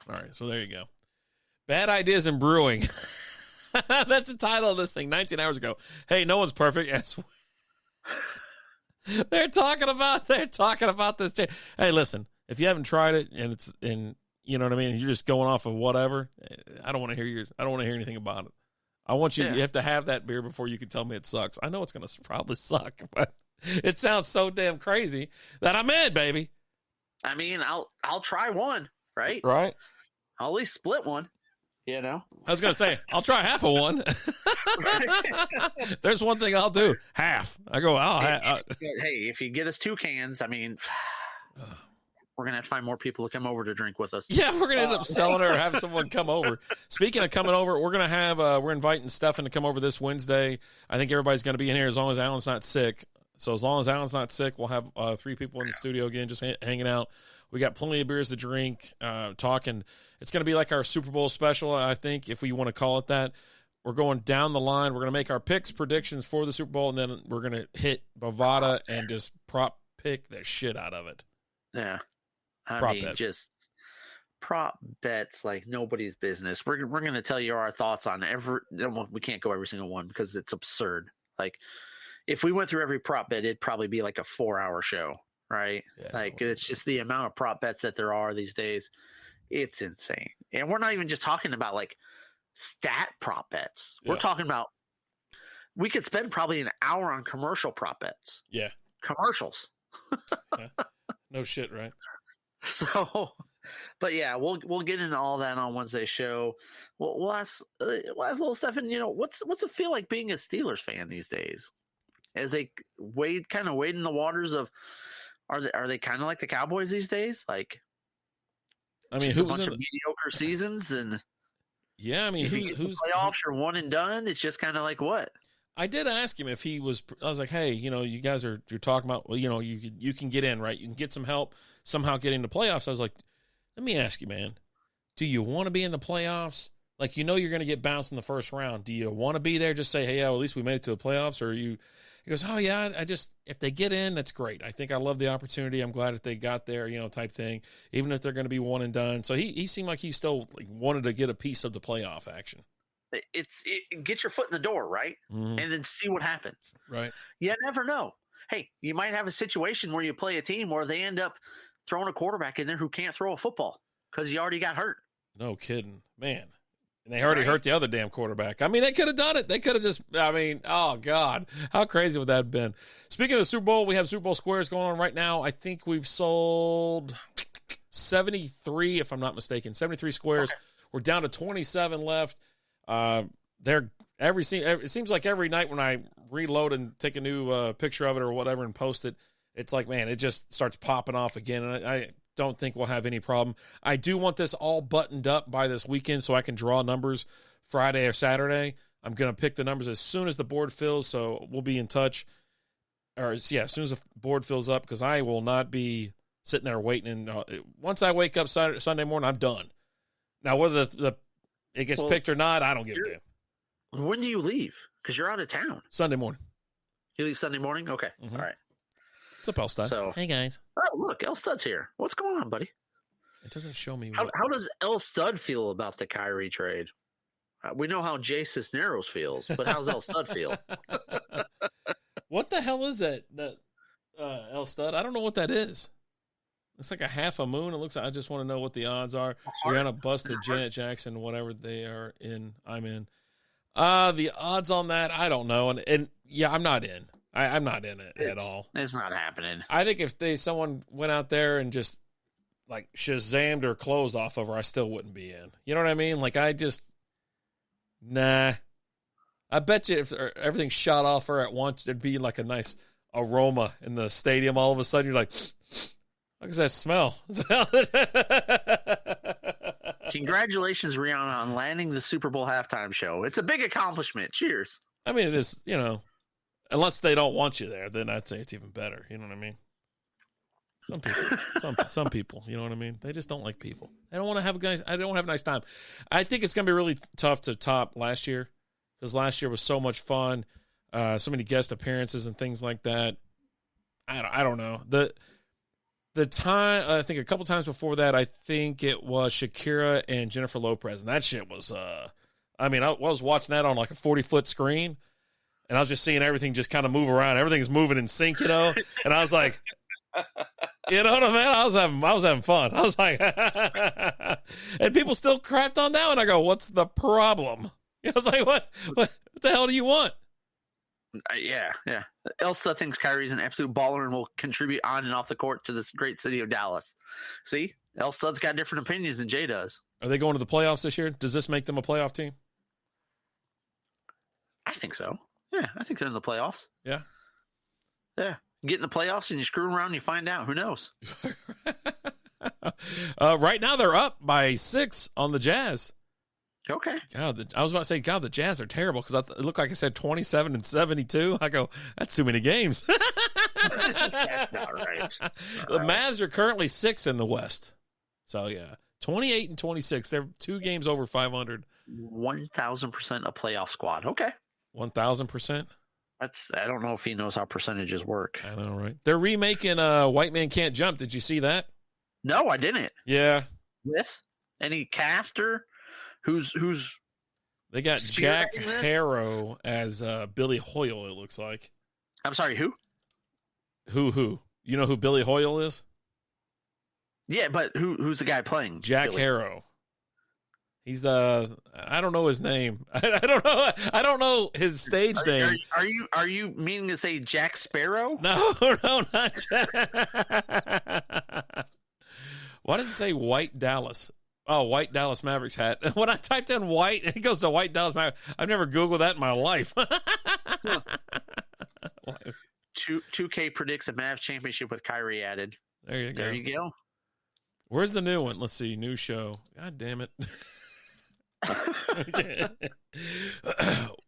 B: All right, so there you go. Bad ideas in brewing. That's the title of this thing, 19 hours ago. Hey, no one's perfect. Yes. They're talking about this. Hey, listen, if you haven't tried it and you know what I mean, you're just going off of whatever, I don't want to hear anything about it. I want you have to have that beer before you can tell me it sucks. I know it's going to probably suck, but it sounds so damn crazy that I'm in, baby.
C: I mean, I'll try one, right?
B: Right.
C: I'll at least split one, I
B: was going to say, I'll try half of one. There's one thing I'll do. Half. I go,
C: hey, if you get us 2 cans, I mean, we're going to have to find more people to come over to drink with us.
B: Yeah, we're going to end up selling it or having someone come over. Speaking of coming over, we're going to have, we're inviting Stefan to come over this Wednesday. I think everybody's going to be in here as long as Alan's not sick. So as long as Alan's not sick, we'll have 3 people in the studio again, just hanging out. We got plenty of beers to drink, talking. It's going to be like our Super Bowl special, I think, if we want to call it that. We're going down the line. We're going to make our picks, predictions for the Super Bowl, and then we're going to hit Bovada and just prop pick the shit out of it.
C: Yeah. Just prop bets like nobody's business. We're going to tell you our thoughts on we can't go every single one because it's absurd. Like, if we went through every prop bet, it'd probably be like a 4-hour show, right? Yeah, it's just the amount of prop bets that there are these days. It's insane. And we're not even just talking about like stat prop bets. We're talking about, we could spend probably an hour on commercial prop bets.
B: Yeah.
C: Commercials.
B: Yeah. No shit, right?
C: So, but yeah, we'll get into all that on Wednesday's show. We'll ask little Stefan, what's it feel like being a Steelers fan these days? As they wade in the waters of, are they kind of like the Cowboys these days? Like,
B: I mean,
C: a bunch of mediocre seasons and
B: yeah, I mean, who's
C: playoffs are one and done? It's just kind of like what?
B: I did ask him if he was. I was like, hey, you guys you're talking about. Well, you can get in, right? You can get some help somehow getting into playoffs. I was like, let me ask you, man, do you want to be in the playoffs? Like, you're going to get bounced in the first round. Do you want to be there? Just say, hey, yeah, well, at least we made it to the playoffs. Or he goes, oh yeah, if they get in, that's great. I think I love the opportunity. I'm glad that they got there, type thing. Even if they're going to be one and done. So he seemed like he still wanted to get a piece of the playoff action.
C: Get your foot in the door, right?
B: Mm-hmm.
C: And then see what happens.
B: Right.
C: You never know. Hey, you might have a situation where you play a team where they end up throwing a quarterback in there who can't throw a football because he already got hurt.
B: No kidding, man. And they already hurt the other damn quarterback. I mean, they could have done it. They could have just, oh, God. How crazy would that have been? Speaking of the Super Bowl, we have Super Bowl squares going on right now. I think we've sold 73, if I'm not mistaken, 73 squares. Okay. We're down to 27 left. It seems like every night when I reload and take a new picture of it or whatever and post it, it's like, man, it just starts popping off again. And I don't think we'll have any problem. I do want this all buttoned up by this weekend so I can draw numbers Friday or Saturday. I'm going to pick the numbers as soon as the board fills, so we'll be in touch. As soon as the board fills up, because I will not be sitting there waiting. And once I wake up Sunday morning, I'm done. Now, whether it gets picked or not, I don't give a damn.
C: When do you leave? Because you're out of town.
B: Sunday morning.
C: You leave Sunday morning? Okay.
B: Mm-hmm.
C: All right.
B: What's up, Elstud?
C: So,
B: hey, guys.
C: Oh, look, Elstud's here. What's going on, buddy?
B: It doesn't show me.
C: How does Elstud feel about the Kyrie trade? We know how Jay Cisneros feels, but how's Elstud feel?
B: What the hell is that Elstud? I don't know what that is. It's like a half a moon. It looks like, I just want to know what the odds are. Rihanna busted Janet Jackson, whatever they are in. I'm in. The odds on that, I don't know. And yeah, I'm not in. I'm not in it at all.
C: It's not happening.
B: I think if someone went out there and just like Shazammed her clothes off of her, I still wouldn't be in. You know what I mean? Like nah. I bet you if everything shot off her at once, there'd be like a nice aroma in the stadium. All of a sudden, you're like, what does that smell?
C: Congratulations, Rihanna, on landing the Super Bowl halftime show. It's a big accomplishment. Cheers.
B: I mean, it is, unless they don't want you there, then I'd say it's even better. You know what I mean? Some people, some people, you know what I mean? They just don't like people. They don't want to have I don't have a nice time. I think it's going to be really tough to top last year because last year was so much fun, so many guest appearances and things like that. I don't know. The time, I think a couple times before that, I think it was Shakira and Jennifer Lopez, and that shit was, I was watching that on like a 40-foot screen, and I was just seeing everything just kind of move around. Everything's moving in sync, and I was like, you know what I mean? I was having fun. I was like, and people still crapped on that one. I go, what's the problem? I was like, what the hell do you want?
C: Yeah. Elsta thinks Kyrie's an absolute baller and will contribute on and off the court to this great city of Dallas. See, Elsta's got different opinions than Jay does.
B: Are they going to the playoffs this year? Does this make them a playoff team?
C: I think so. Yeah, I think they're in the playoffs.
B: Yeah.
C: Yeah. You get in the playoffs and you screw around and you find out. Who knows?
B: Right now they're up by 6 on the Jazz.
C: Okay.
B: God, I was about to say, God, the Jazz are terrible because it looked like I said 27 and 72. I go, that's too many games.
C: That's not right.
B: The Mavs are currently 6th in the West. So, yeah, 28 and 26. They're 2 games over 500.
C: 1,000% a playoff squad. Okay.
B: 1,000%?
C: I don't know if he knows how percentages work.
B: I know, right? They're remaking White Man Can't Jump. Did you see that?
C: No, I didn't.
B: Yeah.
C: With any caster? Who's
B: they got Jack Harrow as Billy Hoyle, it looks like.
C: I'm sorry, who?
B: Who? You know who Billy Hoyle is?
C: Yeah, but who's the guy playing?
B: Jack
C: Billy?
B: Harrow. He's I don't know his name. I don't know his stage name.
C: Are you meaning to say Jack Sparrow?
B: No, not Jack. Why does it say White Dallas? Oh, White Dallas Mavericks hat. When I typed in white, it goes to White Dallas Mavericks. I've never Googled that in my life.
C: 2K predicts a Mavs championship with Kyrie added.
B: There you go.
C: There you go.
B: Where's the new one? Let's see. New show. God damn it.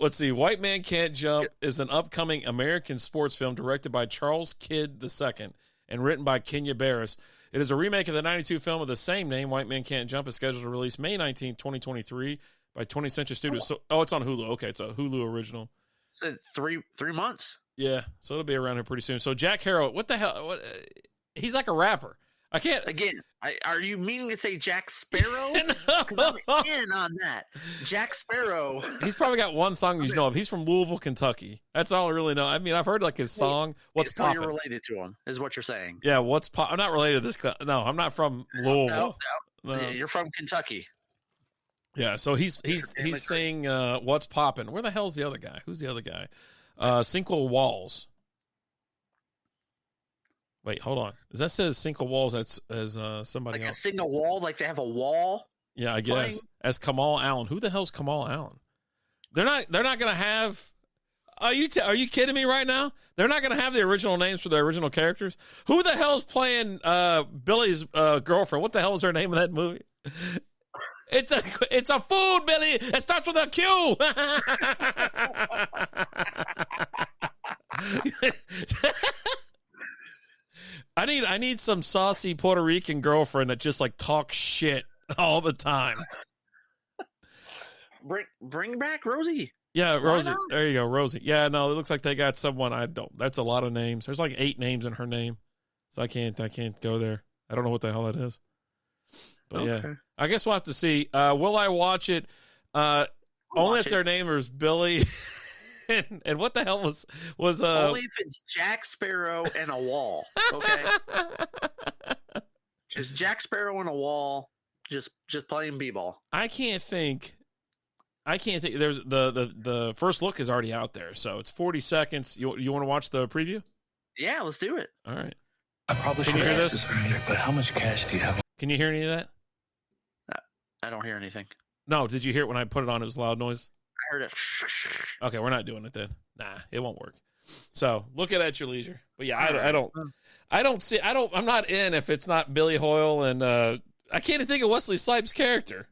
B: Let's see. White Man Can't Jump is an upcoming American sports film directed by Charles Kidd II and written by Kenya Barris. It is a remake of the 92 film of the same name. White Man Can't Jump is scheduled to release May 19, 2023 by 20th Century Studios. It's on Hulu. Okay, it's a Hulu original.
C: So 3 months.
B: Yeah, so it'll be around here pretty soon. So Jack Harrow, what the hell? He's like a rapper. I can't.
C: Again, are you meaning to say Jack Sparrow?
B: No.
C: I'm in on that. Jack Sparrow.
B: He's probably got one song you know of. He's from Louisville, Kentucky. That's all I really know. I mean, I've heard like his song, What's Poppin'.
C: You're related to him, is what you're saying.
B: Yeah, What's Poppin'. I'm not related to this. No, I'm not from Louisville.
C: No. You're from Kentucky.
B: Yeah, so he's saying What's Poppin'. Where the hell's the other guy? Who's the other guy? Cinco Walls. Wait, hold on. That says Cinco Walls. That's as somebody
C: like
B: else.
C: A single wall, like they have a wall.
B: Yeah, I guess playing? As Kamal Allen. Who the hell's Kamal Allen? They're not going to have. Are you kidding me right now? They're not going to have the original names for the original characters. Who the hell's playing Billy's girlfriend? What the hell is her name in that movie? It's a food, Billy. It starts with a Q. I need some saucy Puerto Rican girlfriend that just like talks shit all the time.
C: Bring back Rosie.
B: Yeah, Rosie. There you go, Rosie. Yeah, no, it looks like they got someone I don't. That's a lot of names. There's like 8 names in her name, so I can't go there. I don't know what the hell that is. But okay. Yeah, I guess we'll have to see. Will I watch it? Only if their name is Billy. and what the hell was
C: only if it's Jack Sparrow and a wall. Okay, just Jack Sparrow and a wall, just playing b-ball.
B: I can't think I can't think. There's the first look is already out there, so it's 40 seconds. You want to watch the preview?
C: Yeah, let's do it.
B: All right.
I: I probably should have asked this earlier, but how much cash do you have?
B: Can you hear any of that?
C: I don't hear anything.
B: No, did you hear it when I put it on? It was loud noise.
C: I heard it.
B: Okay, we're not doing it then. Nah, it won't work. So look at your leisure. But yeah, I'm not in if it's not Billy Hoyle and I can't even think of Wesley Snipes' character.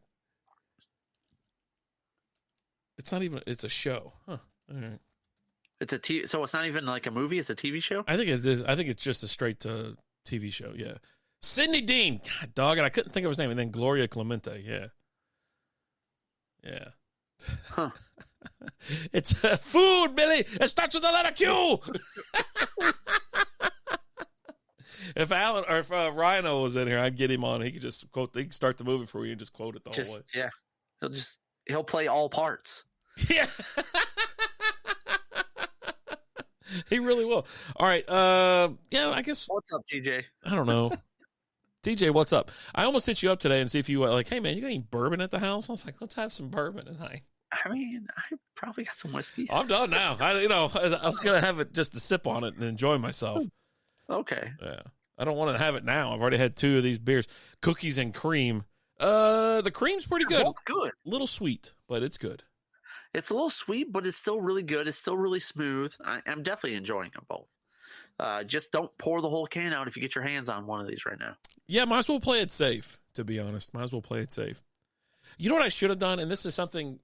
B: It's not even. It's a show. Huh. All right.
C: So it's not even like a movie. It's a TV show.
B: I think it is. I think it's just a straight to TV show. Yeah. Sidney Dean. God, dog it. I couldn't think of his name. And then Gloria Clemente. Yeah. Yeah.
C: Huh.
B: It's food, Billy. It starts with the letter Q. If Alan or if Rhino was in here, I'd get him on. He could just quote. He could start the movie for you and just quote it the whole way.
C: Yeah. He'll play all parts.
B: Yeah. He really will. All right. Yeah, I guess.
C: What's up, TJ?
B: I don't know. TJ, what's up? I almost hit you up today and see if you like, hey, man, you got any bourbon at the house? I was like, let's have some bourbon tonight.
C: I mean, I probably got some whiskey.
B: I'm done now. I was going to have it just to sip on it and enjoy myself.
C: Okay.
B: Yeah. I don't want to have it now. I've already had 2 of these beers. Cookies and cream. The cream's pretty good.
C: Both good.
B: A little sweet, but it's good.
C: It's a little sweet, but it's still really good. It's still really smooth. I'm definitely enjoying them both. Just don't pour the whole can out if you get your hands on one of these right now.
B: Yeah, might as well play it safe, to be honest. Might as well play it safe. You know what I should have done? And this is something,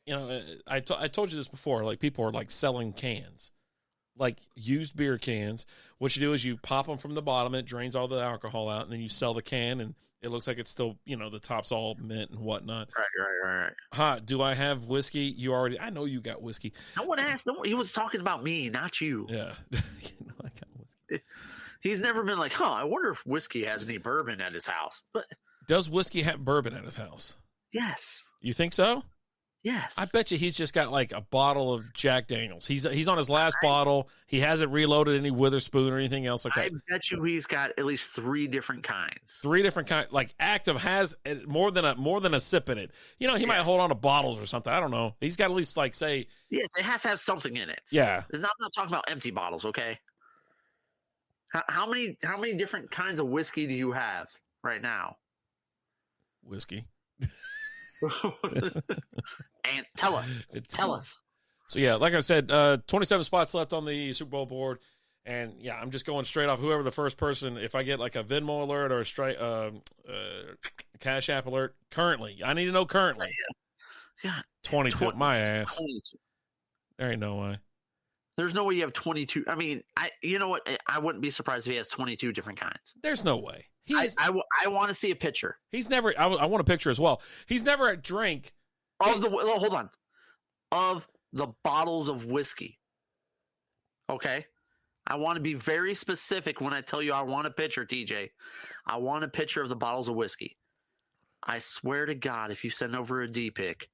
B: I told you this before. Like, people are, like, selling cans. Like, used beer cans. What you do is you pop them from the bottom, and it drains all the alcohol out, and then you sell the can, and it looks like it's still, the top's all mint and whatnot.
C: Right.
B: Do I have whiskey? I know you got whiskey.
C: No one asked. He was talking about me, not you.
B: Yeah. I got whiskey.
C: He's never been like, I wonder if whiskey has any bourbon at his house. But
B: does whiskey have bourbon at his house?
C: Yes.
B: You think so?
C: Yes.
B: I bet you he's just got like a bottle of Jack Daniels. He's on his last bottle. He hasn't reloaded any Witherspoon or anything else like that.
C: I bet you he's got at least 3 different kinds.
B: 3 different kinds. Like, Active has more than a sip in it. He might hold on to bottles or something. I don't know. He's got at least like say.
C: Yes, it has to have something in it.
B: Yeah.
C: I'm not talking about empty bottles. Okay. How many different kinds of whiskey do you have right now?
B: Whiskey.
C: And tell us.
B: So yeah, like I said, 27 spots left on the Super Bowl board, and yeah, I'm just going straight off whoever the first person. If I get like a Venmo alert or a Cash App alert, currently, I need to know currently.
C: Yeah,
B: 22. My ass.
C: 22.
B: There ain't no way.
C: There's no way you have 22. I mean, you know what? I wouldn't be surprised if he has 22 different kinds.
B: There's no way.
C: I want to see a picture.
B: He's never. I want a picture as well. He's never drank
C: of the. Hold on, of the bottles of whiskey. Okay, I want to be very specific when I tell you I want a picture, TJ. I want a picture of the bottles of whiskey. I swear to God, if you send over a D pic,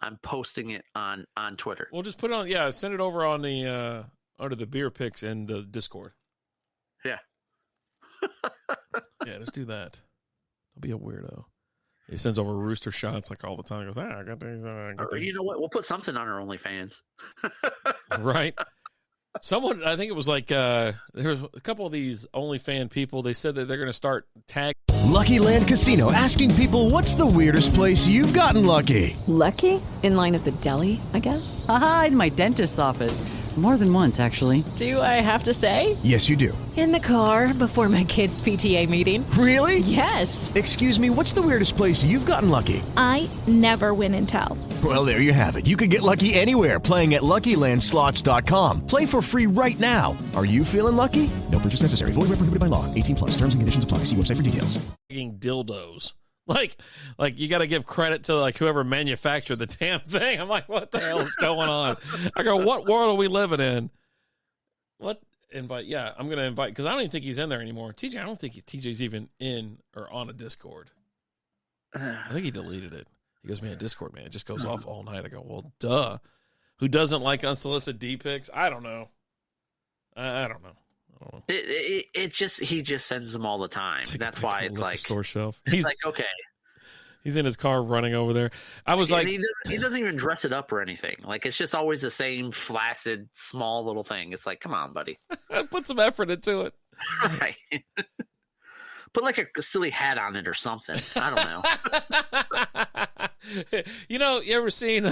C: I'm posting it on Twitter.
B: We'll just put it on. Yeah, send it over on the under the beer pics in the Discord.
C: Yeah.
B: Yeah, let's do that. Don't be a weirdo. He sends over rooster shots like all the time. He goes, I got these.
C: You know what? We'll put something on our OnlyFans.
B: Right. Someone, I think it was like, there was a couple of these OnlyFans people. They said that they're going to start tag.
J: Lucky Land Casino, asking people, what's the weirdest place you've gotten lucky?
K: Lucky? In line at the deli, I guess?
L: Aha, in my dentist's office. More than once, actually.
K: Do I have to say?
J: Yes, you do.
K: In the car before my kids' PTA meeting.
J: Really?
K: Yes.
J: Excuse me, what's the weirdest place you've gotten lucky?
M: I never win and tell.
J: Well, there you have it. You can get lucky anywhere, playing at LuckyLandSlots.com. Play for free right now. Are you feeling lucky? No purchase necessary. Void where prohibited by law. 18+. Terms and conditions apply. See website for details.
B: Dildos. Like you got to give credit to like whoever manufactured the damn thing. I'm like, what the hell is going on? I go, what world are we living in? What invite? Yeah, I'm going to invite because I don't even think he's in there anymore. TJ, I don't think TJ's even in or on a Discord. I think he deleted it. He goes, man, Discord, man, it just goes off all night. I go, well, duh. Who doesn't like unsolicited D pics? I don't know. I don't know.
C: He just sends them all the time. That's why it's like
B: store shelf.
C: He's like, okay.
B: He's in his car running over there. I was like,
C: he doesn't even dress it up or anything. Like, it's just always the same flaccid, small little thing. It's like, come on, buddy.
B: Put some effort into it.
C: Right. Put like a silly hat on it or something. I
B: don't know. You ever seen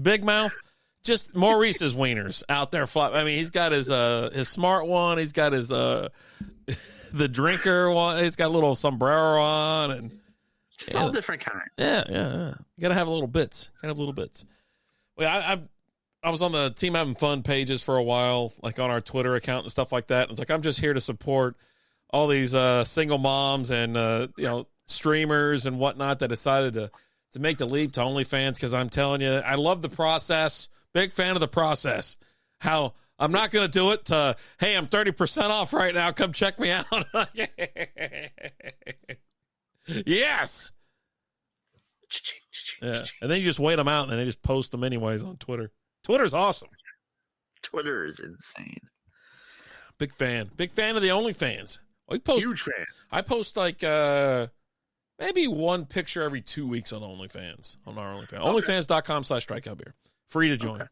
B: Big Mouth? Just Maurice's wieners out there. I mean, he's got his smart one. He's got his the drinker one. He's got a little sombrero on, and
C: just all different kinds.
B: Yeah. You gotta have little bits. Well, I was on the Team Having Fun pages for a while, like on our Twitter account and stuff like that. And it's like, I'm just here to support all these single moms and streamers and whatnot that decided to make the leap to OnlyFans, because I'm telling you, I love the process. Big fan of the process. How I'm not going to do it to, hey, I'm 30% off right now. Come check me out. Yes. Yeah. And then you just wait them out, and then they just post them anyways on Twitter. Twitter's awesome.
C: Twitter is insane.
B: Big fan. Big fan of the OnlyFans.
C: Huge fan.
B: I post like maybe one picture every 2 weeks on OnlyFans, on our OnlyFans. Okay. OnlyFans.com/strikeoutbeer. Free to join. Okay.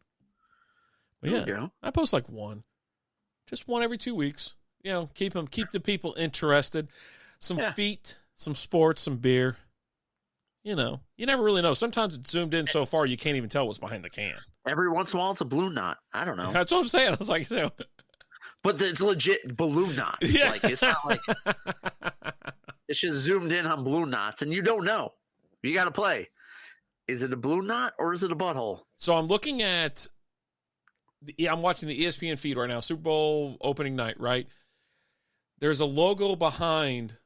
B: But yeah, I post like one. Just one every 2 weeks. Keep the people interested. Some feet, some sports, some beer. You never really know. Sometimes it's zoomed in so far you can't even tell what's behind the can.
C: Every once in a while it's a balloon knot. I don't know.
B: That's what I'm saying. I was like,
C: but it's legit balloon knots. Yeah. Like, it's not like it's just zoomed in on balloon knots, and you don't know. You got to play. Is it a balloon knot or is it a butthole?
B: So I'm looking at I'm watching the ESPN feed right now, Super Bowl opening night, right? There's a logo behind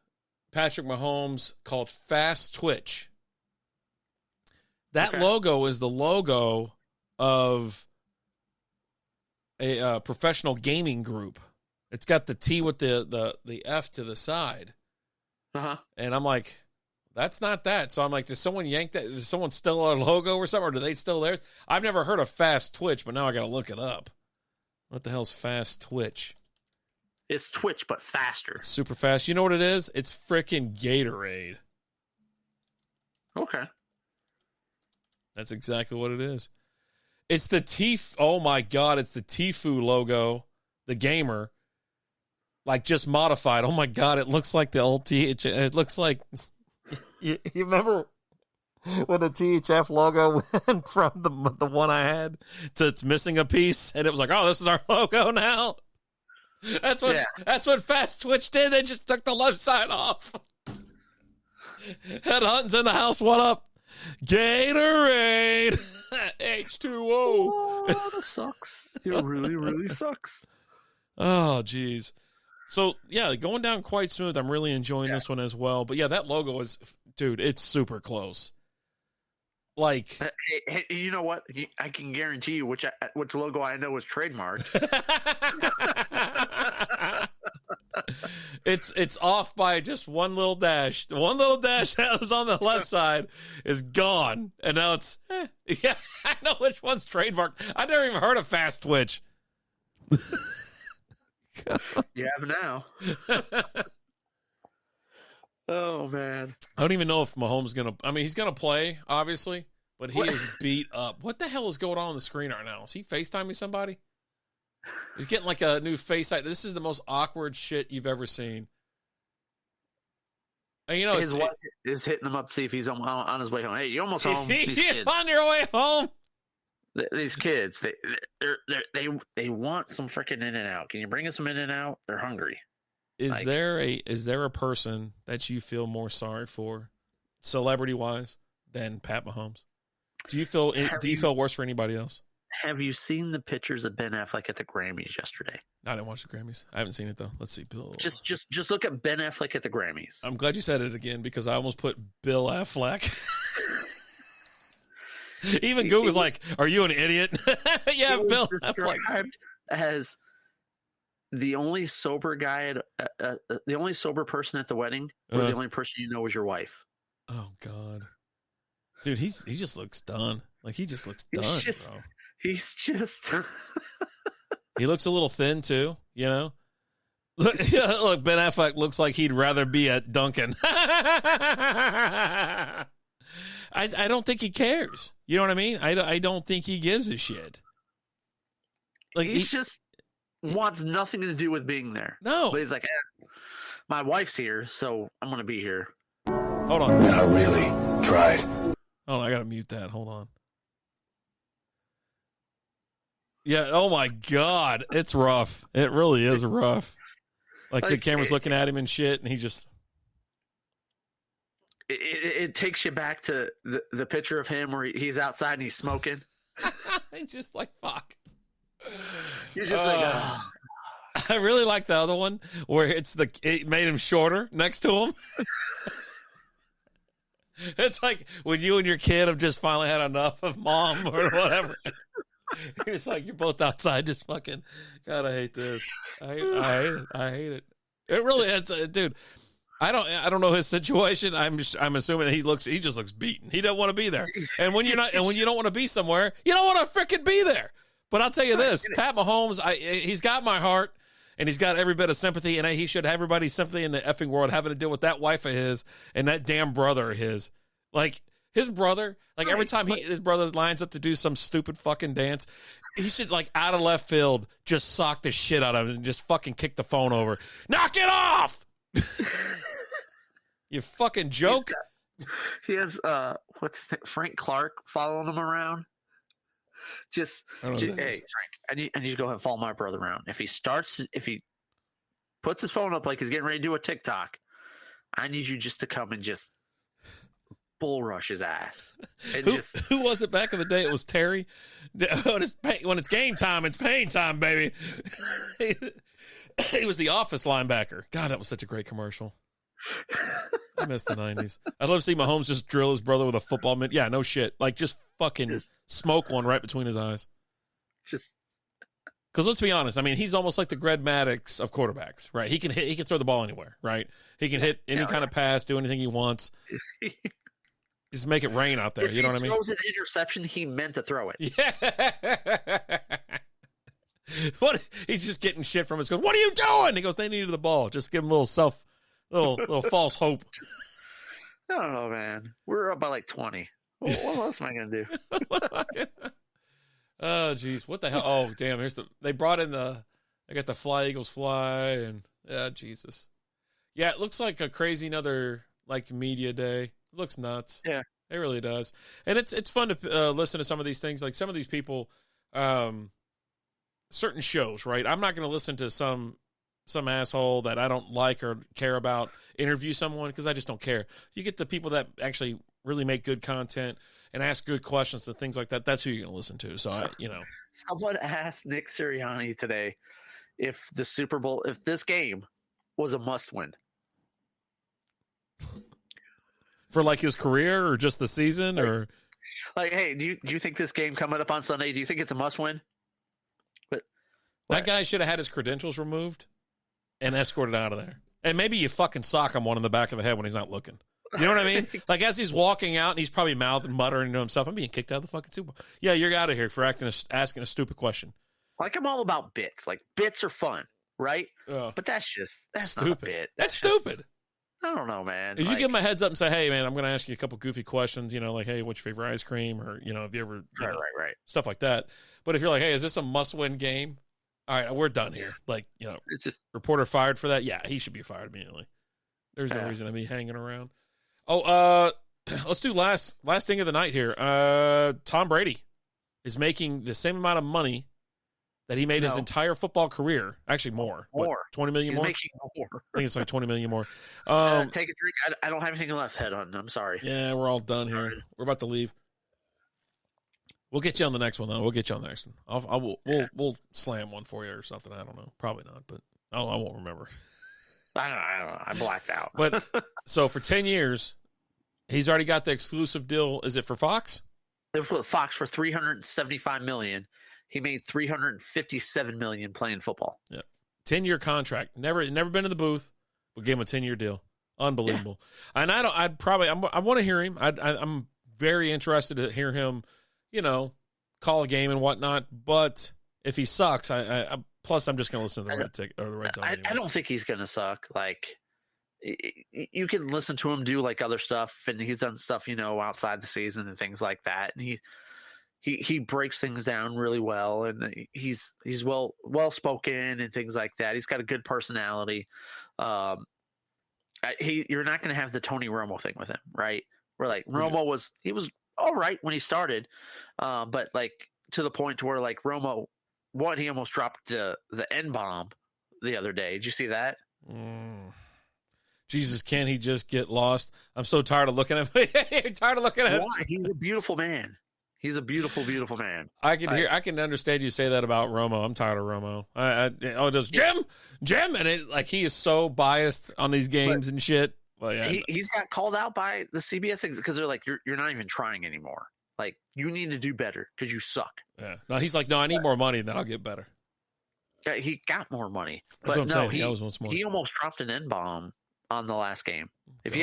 B: Patrick Mahomes called Fast Twitch. That logo is the logo of a professional gaming group. It's got the T with the F to the side.
C: Uh-huh.
B: And I'm like, that's not that. So I'm like, did someone yank that? Did someone steal our logo or something? Or do they still theirs? I've never heard of Fast Twitch, but now I got to look it up. What the hell's Fast Twitch?
C: It's Twitch, but faster.
B: It's super fast. You know what it is? It's freaking Gatorade.
C: Okay.
B: That's exactly what it is. It's the oh my God, it's the Tfue logo, the gamer, like just modified. Oh my God, it looks like the old THF. It looks like, you remember when the THF logo went from the one I had to it's missing a piece, and it was like, oh, this is our logo now. That's what Fast Twitch did. They just took the left side off. Head Hunting's in the house. What up? Gatorade. H2O.
C: Oh, that sucks. It really, really sucks.
B: Oh, geez. So, yeah, going down quite smooth. I'm really enjoying this one as well. But, yeah, that logo is, dude, it's super close. Like,
C: hey, you know what? I can guarantee you which logo I know is trademarked.
B: It's off by just one little dash. The one little dash that was on the left side is gone, and now it's yeah. I know which one's trademarked. I never even heard of Fast Twitch.
C: You have now. Oh man,
B: I don't even know if Mahomes gonna. I mean, he's gonna play, obviously, but he is beat up. What the hell is going on the screen right now? Is he FaceTiming somebody? He's getting like a new face. This is the most awkward shit you've ever seen. And you know,
C: his wife is hitting him up to see if he's on his way home. Hey, you almost home?
B: On your way home?
C: These kids, they want some freaking In-N-Out. Can you bring us some In-N-Out? They're hungry.
B: Is there a person that you feel more sorry for, celebrity wise, than Pat Mahomes? Do you feel worse for anybody else?
C: Have you seen the pictures of Ben Affleck at the Grammys yesterday?
B: I didn't watch the Grammys. I haven't seen it though. Let's see, Bill.
C: Just look at Ben Affleck at the Grammys.
B: I'm glad you said it again because I almost put Bill Affleck. Even Google's like, "Are you an idiot?" Yeah, Bill Affleck
C: as the only sober guy the only sober person at the wedding, or the only person you know was your wife.
B: Oh God, dude, he just looks done. Like he just looks done, bro.
C: He's just.
B: He looks a little thin too, you know. Look, Ben Affleck looks like he'd rather be at Dunkin'. I don't think he cares. You know what I mean? I don't think he gives a shit. Like
C: he just wants nothing to do with being there.
B: No.
C: But he's like, my wife's here, so I'm going to be here.
B: Hold on.
I: I really tried.
B: Oh, I got to mute that. Hold on. Yeah, oh my God. It's rough. It really is rough. Like the camera's looking at him and shit, and he just...
C: It takes you back to the picture of him where he's outside and he's smoking.
B: He's just like, fuck.
C: You're just like,
B: I really like the other one where it made him shorter next to him. It's like when you and your kid have just finally had enough of mom or whatever. It's like you're both outside just fucking, God, I hate this. I hate it. It really is, dude. I don't know his situation. I'm assuming he just looks beaten. He doesn't want to be there. And when you don't want to be somewhere, you don't want to freaking be there. But I'll tell you this, Pat Mahomes, he's got my heart, and he's got every bit of sympathy, and he should have everybody's sympathy in the effing world having to deal with that wife of his and that damn brother of his. Like, his brother, like every time his brother lines up to do some stupid fucking dance, he should, like, out of left field, just sock the shit out of him and just fucking kick the phone over. Knock it off! You fucking joke.
C: He has, what's his name? Frank Clark following him around. Hey, Frank, I need you to go ahead and follow my brother around. If he puts his phone up like he's getting ready to do a TikTok, I need you just to come and just bull rush his ass. And
B: who was it back in the day? It was Terry. When it's game time, it's pain time, baby. He was the Office linebacker. God, that was such a great commercial. I miss the 90s. I'd love to see Mahomes just drill his brother with a football mitt. Yeah, no shit. Like, just fucking smoke one right between his eyes. Because let's be honest, I mean, he's almost like the Greg Maddux of quarterbacks, right? He can throw the ball anywhere, right? He can hit any kind of pass, do anything he wants. Just make it rain out there.
C: If
B: you know what I mean?
C: If he throws an interception, he meant to throw it.
B: Yeah. What? He's just getting shit from his coach. What are you doing? He goes, they needed the ball. Just give him a little false hope.
C: I don't know, man. We're up by like 20. What else am I going to do?
B: Oh, geez. What the hell? Oh, damn. They brought in they got the Fly Eagles Fly, and Jesus. Yeah, it looks like a crazy another like media day. It looks nuts.
C: Yeah.
B: It really does. And it's fun to listen to some of these things. Like some of these people, certain shows, right? I'm not going to listen to some asshole that I don't like or care about interview someone because I just don't care. You get the people that actually really make good content and ask good questions and things like that. That's who you're going to listen to. So,
C: Someone asked Nick Sirianni today if this game was a must win.
B: For like his career or just the season or
C: like, hey, do you think this game coming up on Sunday, do you think it's a must win?
B: That guy should have had his credentials removed and escorted out of there. And maybe you fucking sock him one in the back of the head when he's not looking. You know what I mean? Like as he's walking out and he's probably muttering to himself, I'm being kicked out of the fucking Super Bowl. Yeah, you're out of here for asking a stupid question.
C: Like I'm all about bits. Like bits are fun, right? But that's
B: stupid.
C: Not a bit.
B: That's stupid.
C: I don't know, man.
B: If you give him a heads up and say, hey, man, I'm going to ask you a couple goofy questions, like, hey, what's your favorite ice cream? Or, have you ever,
C: right.
B: Stuff like that. But if you're like, hey, is this a must-win game? All right, we're done here. Like,
C: it's just
B: reporter fired for that. Yeah, he should be fired immediately. There's no reason to be hanging around. Oh, let's do last thing of the night here. Tom Brady is making the same amount of money that he made his entire football career. Actually, more. What, 20 million more?
C: He's making more.
B: I think it's like 20 million more.
C: Take a drink. I don't have anything left, head on. I'm sorry.
B: Yeah, we're all done here. We're about to leave. We'll get you on the next one, though. We'll get you on the next one. We'll slam one for you or something. I don't know. Probably not, but I won't remember.
C: I don't know. I blacked out.
B: But so for 10 years, he's already got the exclusive deal. Is it for Fox?
C: They put Fox for $375 million. He made $357 million playing football.
B: Yeah, 10-year contract. Never been in the booth. We gave him a 10-year deal. Unbelievable. Yeah. And I want to hear him. I'm very interested to hear him. Call a game and whatnot. But if he sucks, plus I'm just going to listen to the Red Zone.
C: I don't think he's going to suck. Like, you can listen to him do like other stuff, and he's done stuff, outside the season and things like that. And he breaks things down really well, and he's well spoken and things like that. He's got a good personality. You're not going to have the Tony Romo thing with him, right? Where like Romo was all right when he started, but like to the point to where like Romo, he almost dropped the N-bomb the other day. Did you see that?
B: Jesus, can he just get lost? I'm so tired of looking at him. You're tired of looking at him.
C: Why? He's a beautiful man. He's a beautiful, beautiful man.
B: I can understand you say that about Romo. I'm tired of Romo. Just Jim, and he is so biased on these games and shit. Well, yeah,
C: he's got called out by the CBS because they're like, you're not even trying anymore. Like, you need to do better because you suck.
B: Yeah. No, he's like, no, I need more money, and then I'll get better.
C: Yeah, he got more money.
B: That's what I'm saying. He always wants more.
C: He almost dropped an N-bomb on the last game. If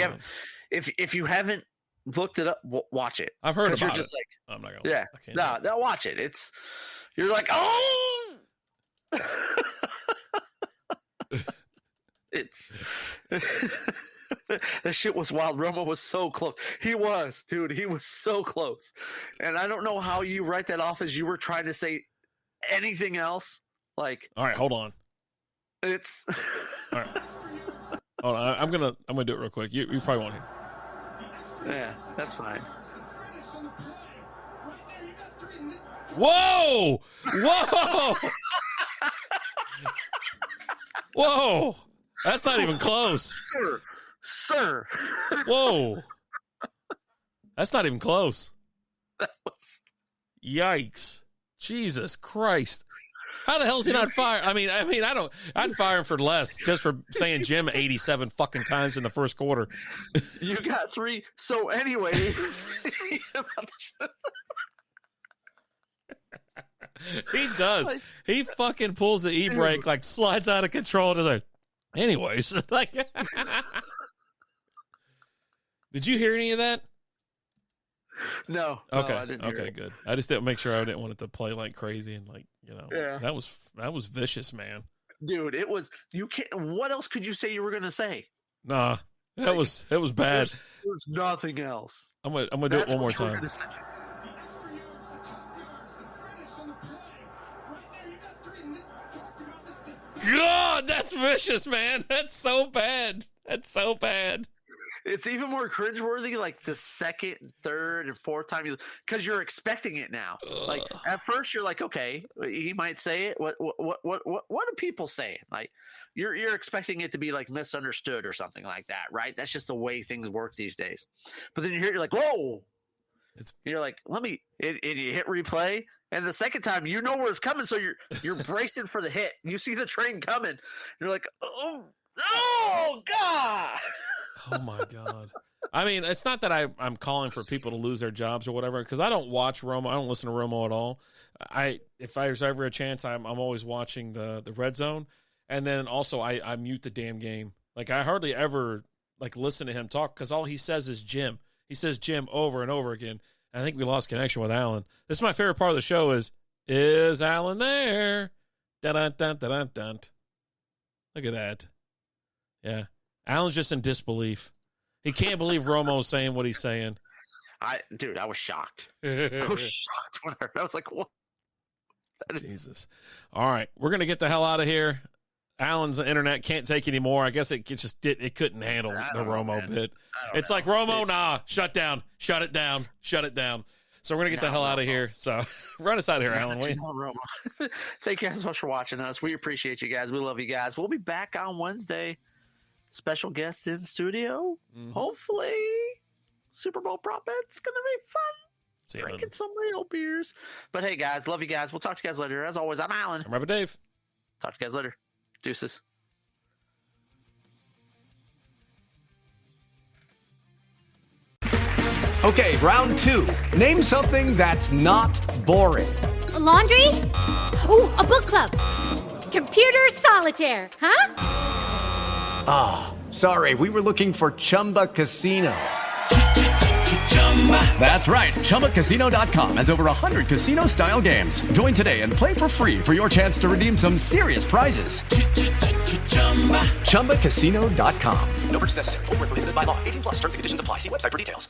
C: you haven't looked it up, watch it.
B: I've heard about
C: you're
B: it.
C: just like,
B: I'm not gonna.
C: Yeah, no, watch it. You're like, oh, that shit was wild. Romo was so close. He was so close. And I don't know how you write that off as you were trying to say anything else. Like,
B: all right, hold on.
C: It's
B: all right. Hold on. I'm gonna do it real quick. You probably won't hear.
C: Yeah, that's fine.
B: Whoa! Whoa! That's not even close.
C: Sir.
B: Whoa. That's not even close. Yikes. Jesus Christ. How the hell is he not fired? I mean, I'd fire him for less just for saying Jim 87 fucking times in the first quarter.
C: You got 3. So anyways.
B: He does. He fucking pulls the e-brake, like slides out of control to the. Anyways, like. Did you hear any of that?
C: No.
B: Okay.
C: No, I didn't hear it.
B: Good. I just didn't make sure I didn't want it to play like crazy and like,
C: Yeah.
B: that was vicious, man.
C: Dude, it was. You can't. What else could you say you were gonna say?
B: Nah, it was bad.
C: There's nothing else.
B: I'm gonna do it one more time. God, that's vicious, man. That's so bad. It's
C: even more cringeworthy like the second, third, and fourth time because you're expecting it now. Like at first you're like, okay, he might say it. What do people say? Like you're expecting it to be like misunderstood or something like that, right? That's just the way things work these days. But then you hear it, you're like, whoa. You're like, you hit replay, and the second time you know where it's coming, so you're bracing for the hit. You see the train coming. You're like, oh God.
B: Oh my God. I mean, it's not that I'm calling for people to lose their jobs or whatever, because I don't watch Romo. I don't listen to Romo at all. If there's ever a chance, I'm always watching the Red Zone, and then also I mute the damn game. Like I hardly ever like listen to him talk because all he says is Jim. He says Jim over and over again. And I think we lost connection with Alan. This is my favorite part of the show is Alan there? Dun dun dun dun dun. Look at that. Yeah. Alan's just in disbelief. He can't believe Romo's saying what he's saying.
C: I was shocked. I was shocked when I was like, what?
B: Jesus. All right. We're going to get the hell out of here. Alan's internet can't take anymore. I guess it couldn't handle the Romo bit. It's like, Romo, nah, shut down. Shut it down. Shut it down. So we're going to get the hell out of here. So run us out of here, Alan.
C: Thank you guys so much for watching us. We appreciate you guys. We love you guys. We'll be back on Wednesday. Special guest in studio. Mm-hmm. Hopefully, Super Bowl prop bet's going to be fun. Drinking some real beers. But hey, guys, love you guys. We'll talk to you guys later. As always, I'm Alan.
B: I'm Robert Dave.
C: Talk to you guys later. Deuces.
F: Okay, round 2. Name something that's not boring.
G: A laundry? Ooh, a book club. Computer solitaire, huh?
F: Ah, oh, sorry. We were looking for Chumba Casino. That's right. ChumbaCasino.com has over 100 casino-style games. Join today and play for free for your chance to redeem some serious prizes. ChumbaCasino.com. No purchase necessary. Void where prohibited by law. 18+ terms and conditions apply. See website for details.